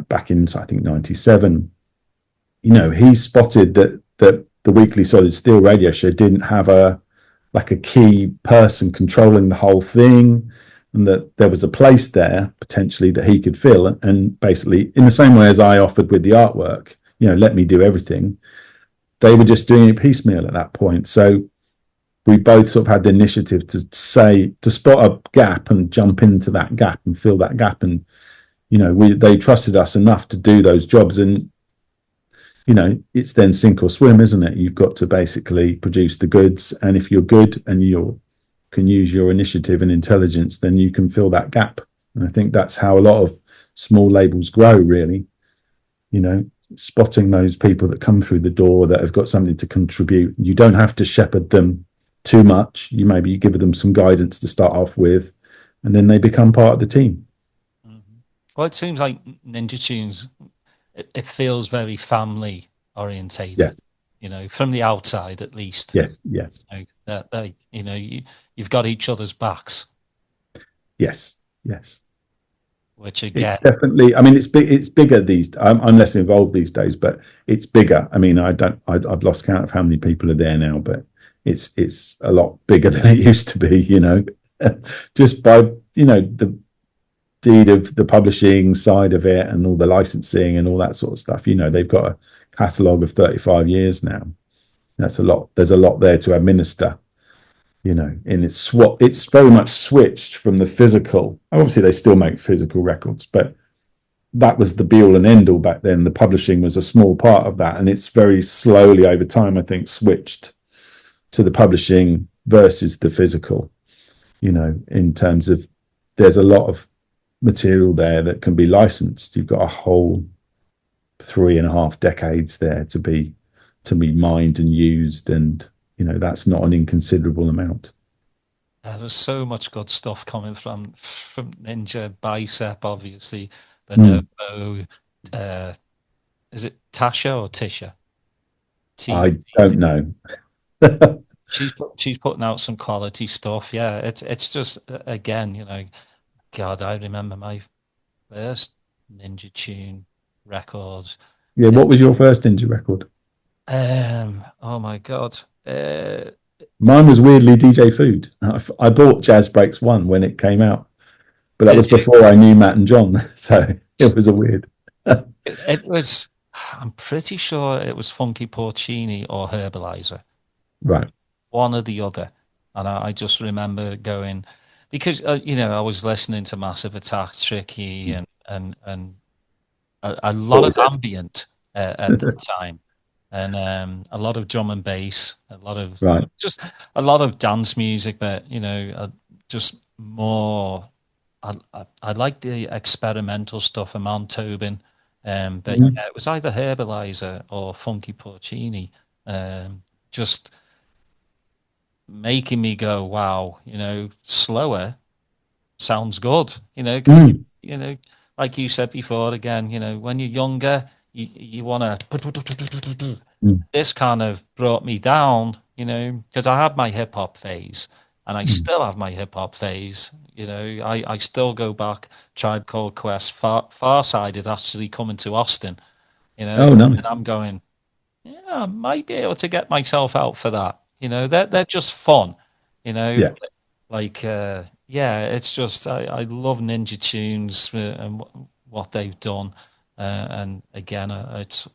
back in, I think, 97, you know, he spotted that the Weekly Solid Steel radio show didn't have a key person controlling the whole thing, and that there was a place there potentially that he could fill. And basically, in the same way as I offered with the artwork, you know, let me do everything, they were just doing it piecemeal at that point. So we both sort of had the initiative to spot a gap and jump into that gap and fill that gap. And, you know, they trusted us enough to do those jobs. And, you know, it's then sink or swim, isn't it? You've got to basically produce the goods. And if you're good and you can use your initiative and intelligence, then you can fill that gap. And I think that's how a lot of small labels grow, really. You know, spotting those people that come through the door that have got something to contribute. You don't have to shepherd them too much. You give them some guidance to start off with, and then they become part of the team. Mm-hmm. Well, it seems like Ninja Tunes, it feels very family orientated. Yeah. You know, from the outside at least. Yes. You know, you've got each other's backs. Yes. Which again, it's definitely. I mean, it's big. It's bigger these. I'm less involved these days, but it's bigger. I mean, I've lost count of how many people are there now, but it's a lot bigger than it used to be. You know, just by, you know, the deed of the publishing side of it and all the licensing and all that sort of stuff. You know, they've got a catalogue of 35 years now. That's a lot. There's a lot there to administer, and it's very much switched from the physical. Obviously, they still make physical records, but that was the be all and end all back then. The publishing was a small part of that, and it's very slowly over time, I think, switched to the publishing versus the physical. In terms of, there's a lot of material there that can be licensed. You've got a whole 3.5 decades there to be mined and used, and that's not an inconsiderable amount. There's so much good stuff coming from Ninja, Bicep, obviously, Bonobo. Is it Tasha or Tisha? I don't know. She's putting out some quality stuff. Yeah, it's just, again, God, I remember my first Ninja Tune records. Yeah, what was your first Ninja record? Oh my God. Mine was weirdly DJ Food. I bought Jazz Breaks 1 when it came out, but that was before I knew Matt and John, so it was a weird. It was, I'm pretty sure it was Funky Porcini or Herbalizer. Right. One or the other. And I just remember going, because, I was listening to Massive Attack, Tricky, and a lot of ambient at the time. And a lot of drum and bass, a lot of just a lot of dance music, but just more. I like the experimental stuff, Amon Tobin, but yeah, it was either Herbalizer or Funky Porcini, just making me go, wow, slower sounds good, because like you said before, again, when you're younger. You want to. This kind of brought me down, because I had my hip hop phase, and I still have my hip hop phase. I still go back. Tribe Called Quest, Far Side is actually coming to Austin. Oh, nice. And I'm going. Yeah, I might be able to get myself out for that. They're just fun. Yeah. Like it's just I love Ninja Tunes and what they've done. And again, it's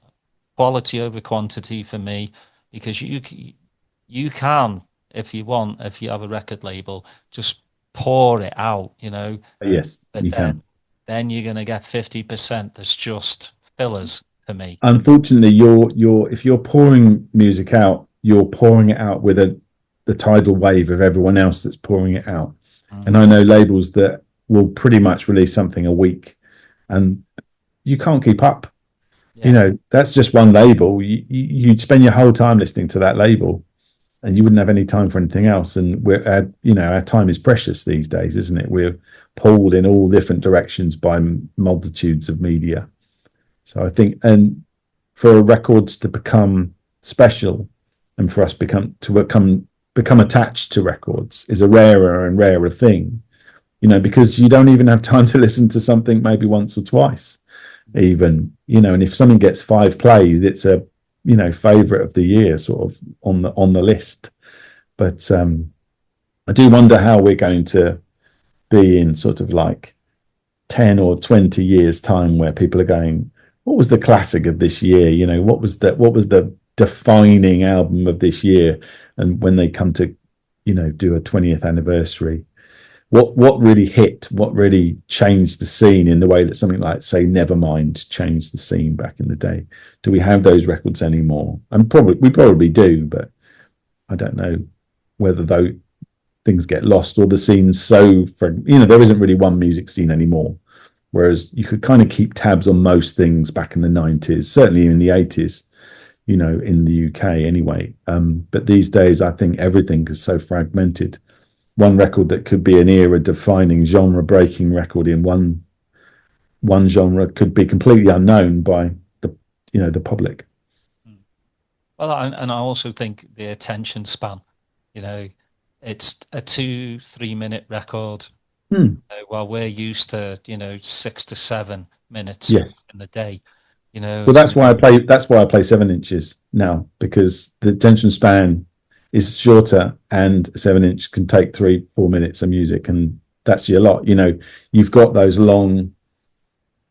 quality over quantity for me, because you can, if you want, if you have a record label, just pour it out, Yes, but you can. Then you're going to get 50% that's just fillers for me. Unfortunately, if you're pouring music out, you're pouring it out with the tidal wave of everyone else that's pouring it out. And I know labels that will pretty much release something a week, and you can't keep up. That's just one label. You'd spend your whole time listening to that label, and you wouldn't have any time for anything else. And our time is precious these days, isn't it? We're pulled in all different directions by multitudes of media. So I think, and for records to become special, and for us become attached to records, is a rarer and rarer thing. Because you don't even have time to listen to something maybe once or twice. Even and if something gets 5 plays, it's a favorite of the year, sort of on the list. But I do wonder how we're going to be in sort of like 10 or 20 years time, where people are going, what was the classic of this year? What was the defining album of this year? And when they come to do a 20th anniversary, what really hit, what really changed the scene in the way that something like, say, Nevermind changed the scene back in the day? Do we have those records anymore? And we probably do, but I don't know whether those things get lost, or the scene's so there isn't really one music scene anymore. Whereas you could kind of keep tabs on most things back in the 90s, certainly in the 80s, in the UK anyway. But these days, I think everything is so fragmented. One record that could be an era-defining, genre-breaking record in one genre could be completely unknown by the public. Well, and I also think the attention span. It's a 2-3 minute record, while we're used to 6 to 7 minutes in the day. Well, that's why I play 7 inches now, because the attention span is shorter, and a 7-inch can take 3-4 minutes of music, and that's your lot. You've got those long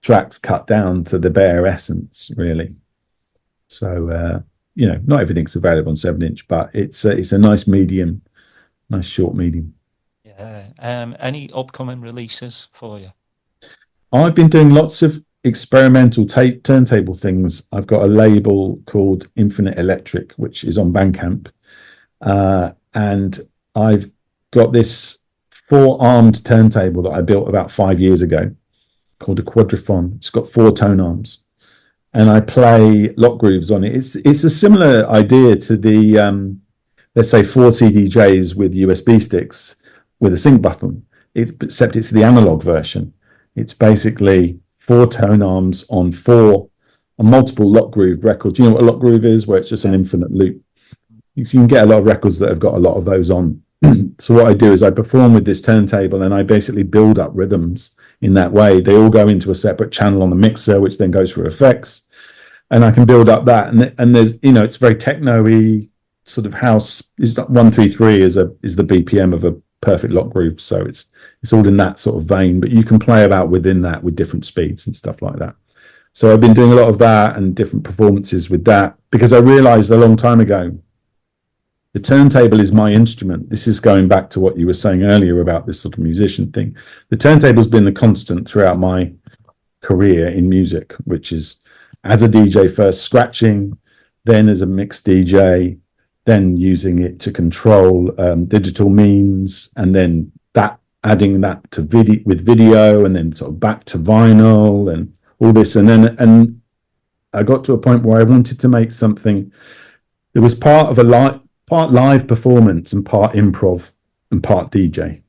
tracks cut down to the bare essence, really. So not everything's available on 7-inch, but it's a nice medium, nice short medium. Yeah. Any upcoming releases for you? I've been doing lots of experimental turntable things. I've got a label called Infinite Electric, which is on Bandcamp, and I've got this 4-armed turntable that I built about 5 years ago called a quadrophone. It's got 4 tone arms, and I play lock grooves on it. It's a similar idea to the let's say 4 CDJs with USB sticks with a sync button, except it's the analog version. It's basically 4 tone arms on multiple lock groove records. You know what a lock groove is, where it's just an infinite loop. You can get a lot of records that have got a lot of those on. So what I do is I perform with this turntable, and I basically build up rhythms in that way. They all go into a separate channel on the mixer, which then goes through effects, and I can build up that. And there's, it's very techno-y sort of house. Is 133 is the BPM of a perfect lock groove, so it's all in that sort of vein. But you can play about within that with different speeds and stuff like that. So I've been doing a lot of that and different performances with that, because I realized a long time ago the turntable is my instrument. This is going back to what you were saying earlier about this sort of musician thing. The turntable's been the constant throughout my career in music, which is as a DJ first scratching, then as a mixed DJ, then using it to control digital means, and then adding that to video, and then sort of back to vinyl and all this. And I got to a point where I wanted to make something that was part live performance and part improv and part DJ.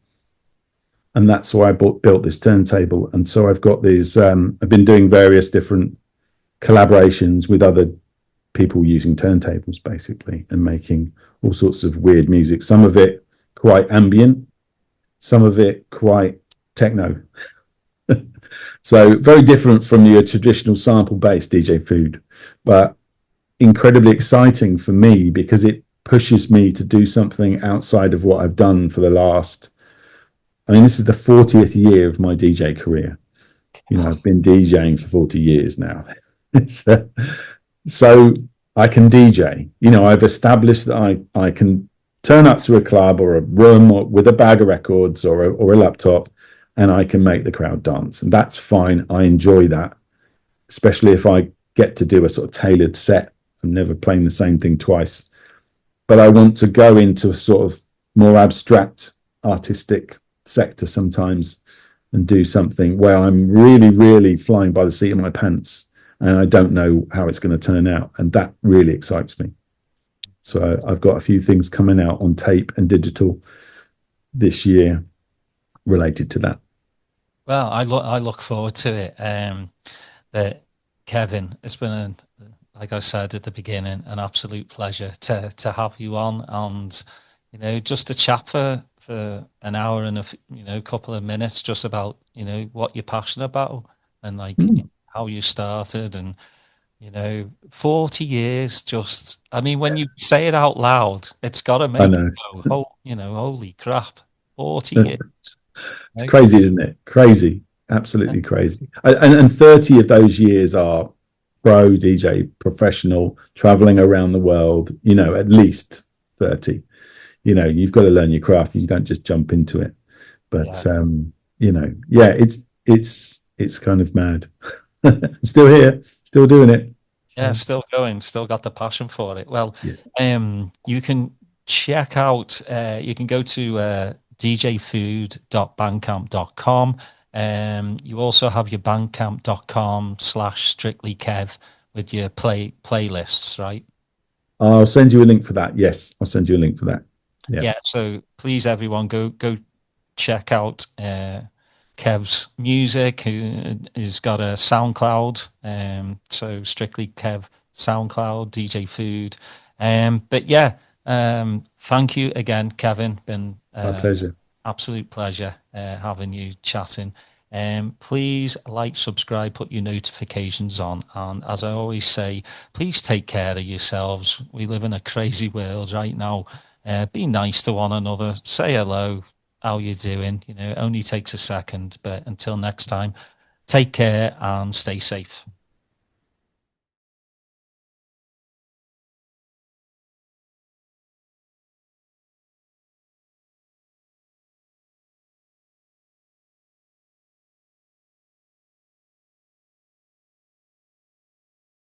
And that's why I built this turntable. And so I've got these, I've been doing various different collaborations with other people using turntables, basically, and making all sorts of weird music. Some of it quite ambient, some of it quite techno. So very different from your traditional sample-based DJ Food, but incredibly exciting for me because it pushes me to do something outside of what I've done for the last, this is the 40th year of my DJ career. I've been DJing for 40 years now. So I can DJ. I've established that I can turn up to a club or a room with a bag of records or a laptop, and I can make the crowd dance. And that's fine. I enjoy that, especially if I get to do a sort of tailored set. I'm never playing the same thing twice. But I want to go into a sort of more abstract artistic sector sometimes and do something where I'm really, really flying by the seat of my pants, and I don't know how it's going to turn out. And that really excites me. So I've got a few things coming out on tape and digital this year related to that. Well, I look forward to it. But Kevin, it's been, like I said at the beginning, an absolute pleasure to have you on, and just to chat for an hour and a couple of minutes just about what you're passionate about and how you started, and 40 years. Just when you say it out loud, it's got to make you go, holy crap, 40 years. It's crazy, isn't it? Crazy, absolutely crazy. And 30 of those years are pro DJ, professional, traveling around the world. At least 30. You've got to learn your craft. You don't just jump into it. But it's kind of mad. I'm still here, still doing it. Yeah, still going, still got the passion for it. Well, you can check out, you can go to djfood.bandcamp.com. You also have your bandcamp.com/strictlykev with your playlists, right? I'll send you a link for that. Yes, I'll send you a link for that. Yeah. So please, everyone, go check out Kev's music. Who's got a SoundCloud. So Strictly Kev SoundCloud, DJ Food. But yeah, thank you again, Kevin. Been my pleasure. Absolute pleasure having you chatting. Please like, subscribe, put your notifications on, and as I always say, please take care of yourselves. We live in a crazy world right now. Be nice to one another. Say hello. How you doing? It only takes a second. But until next time, take care and stay safe.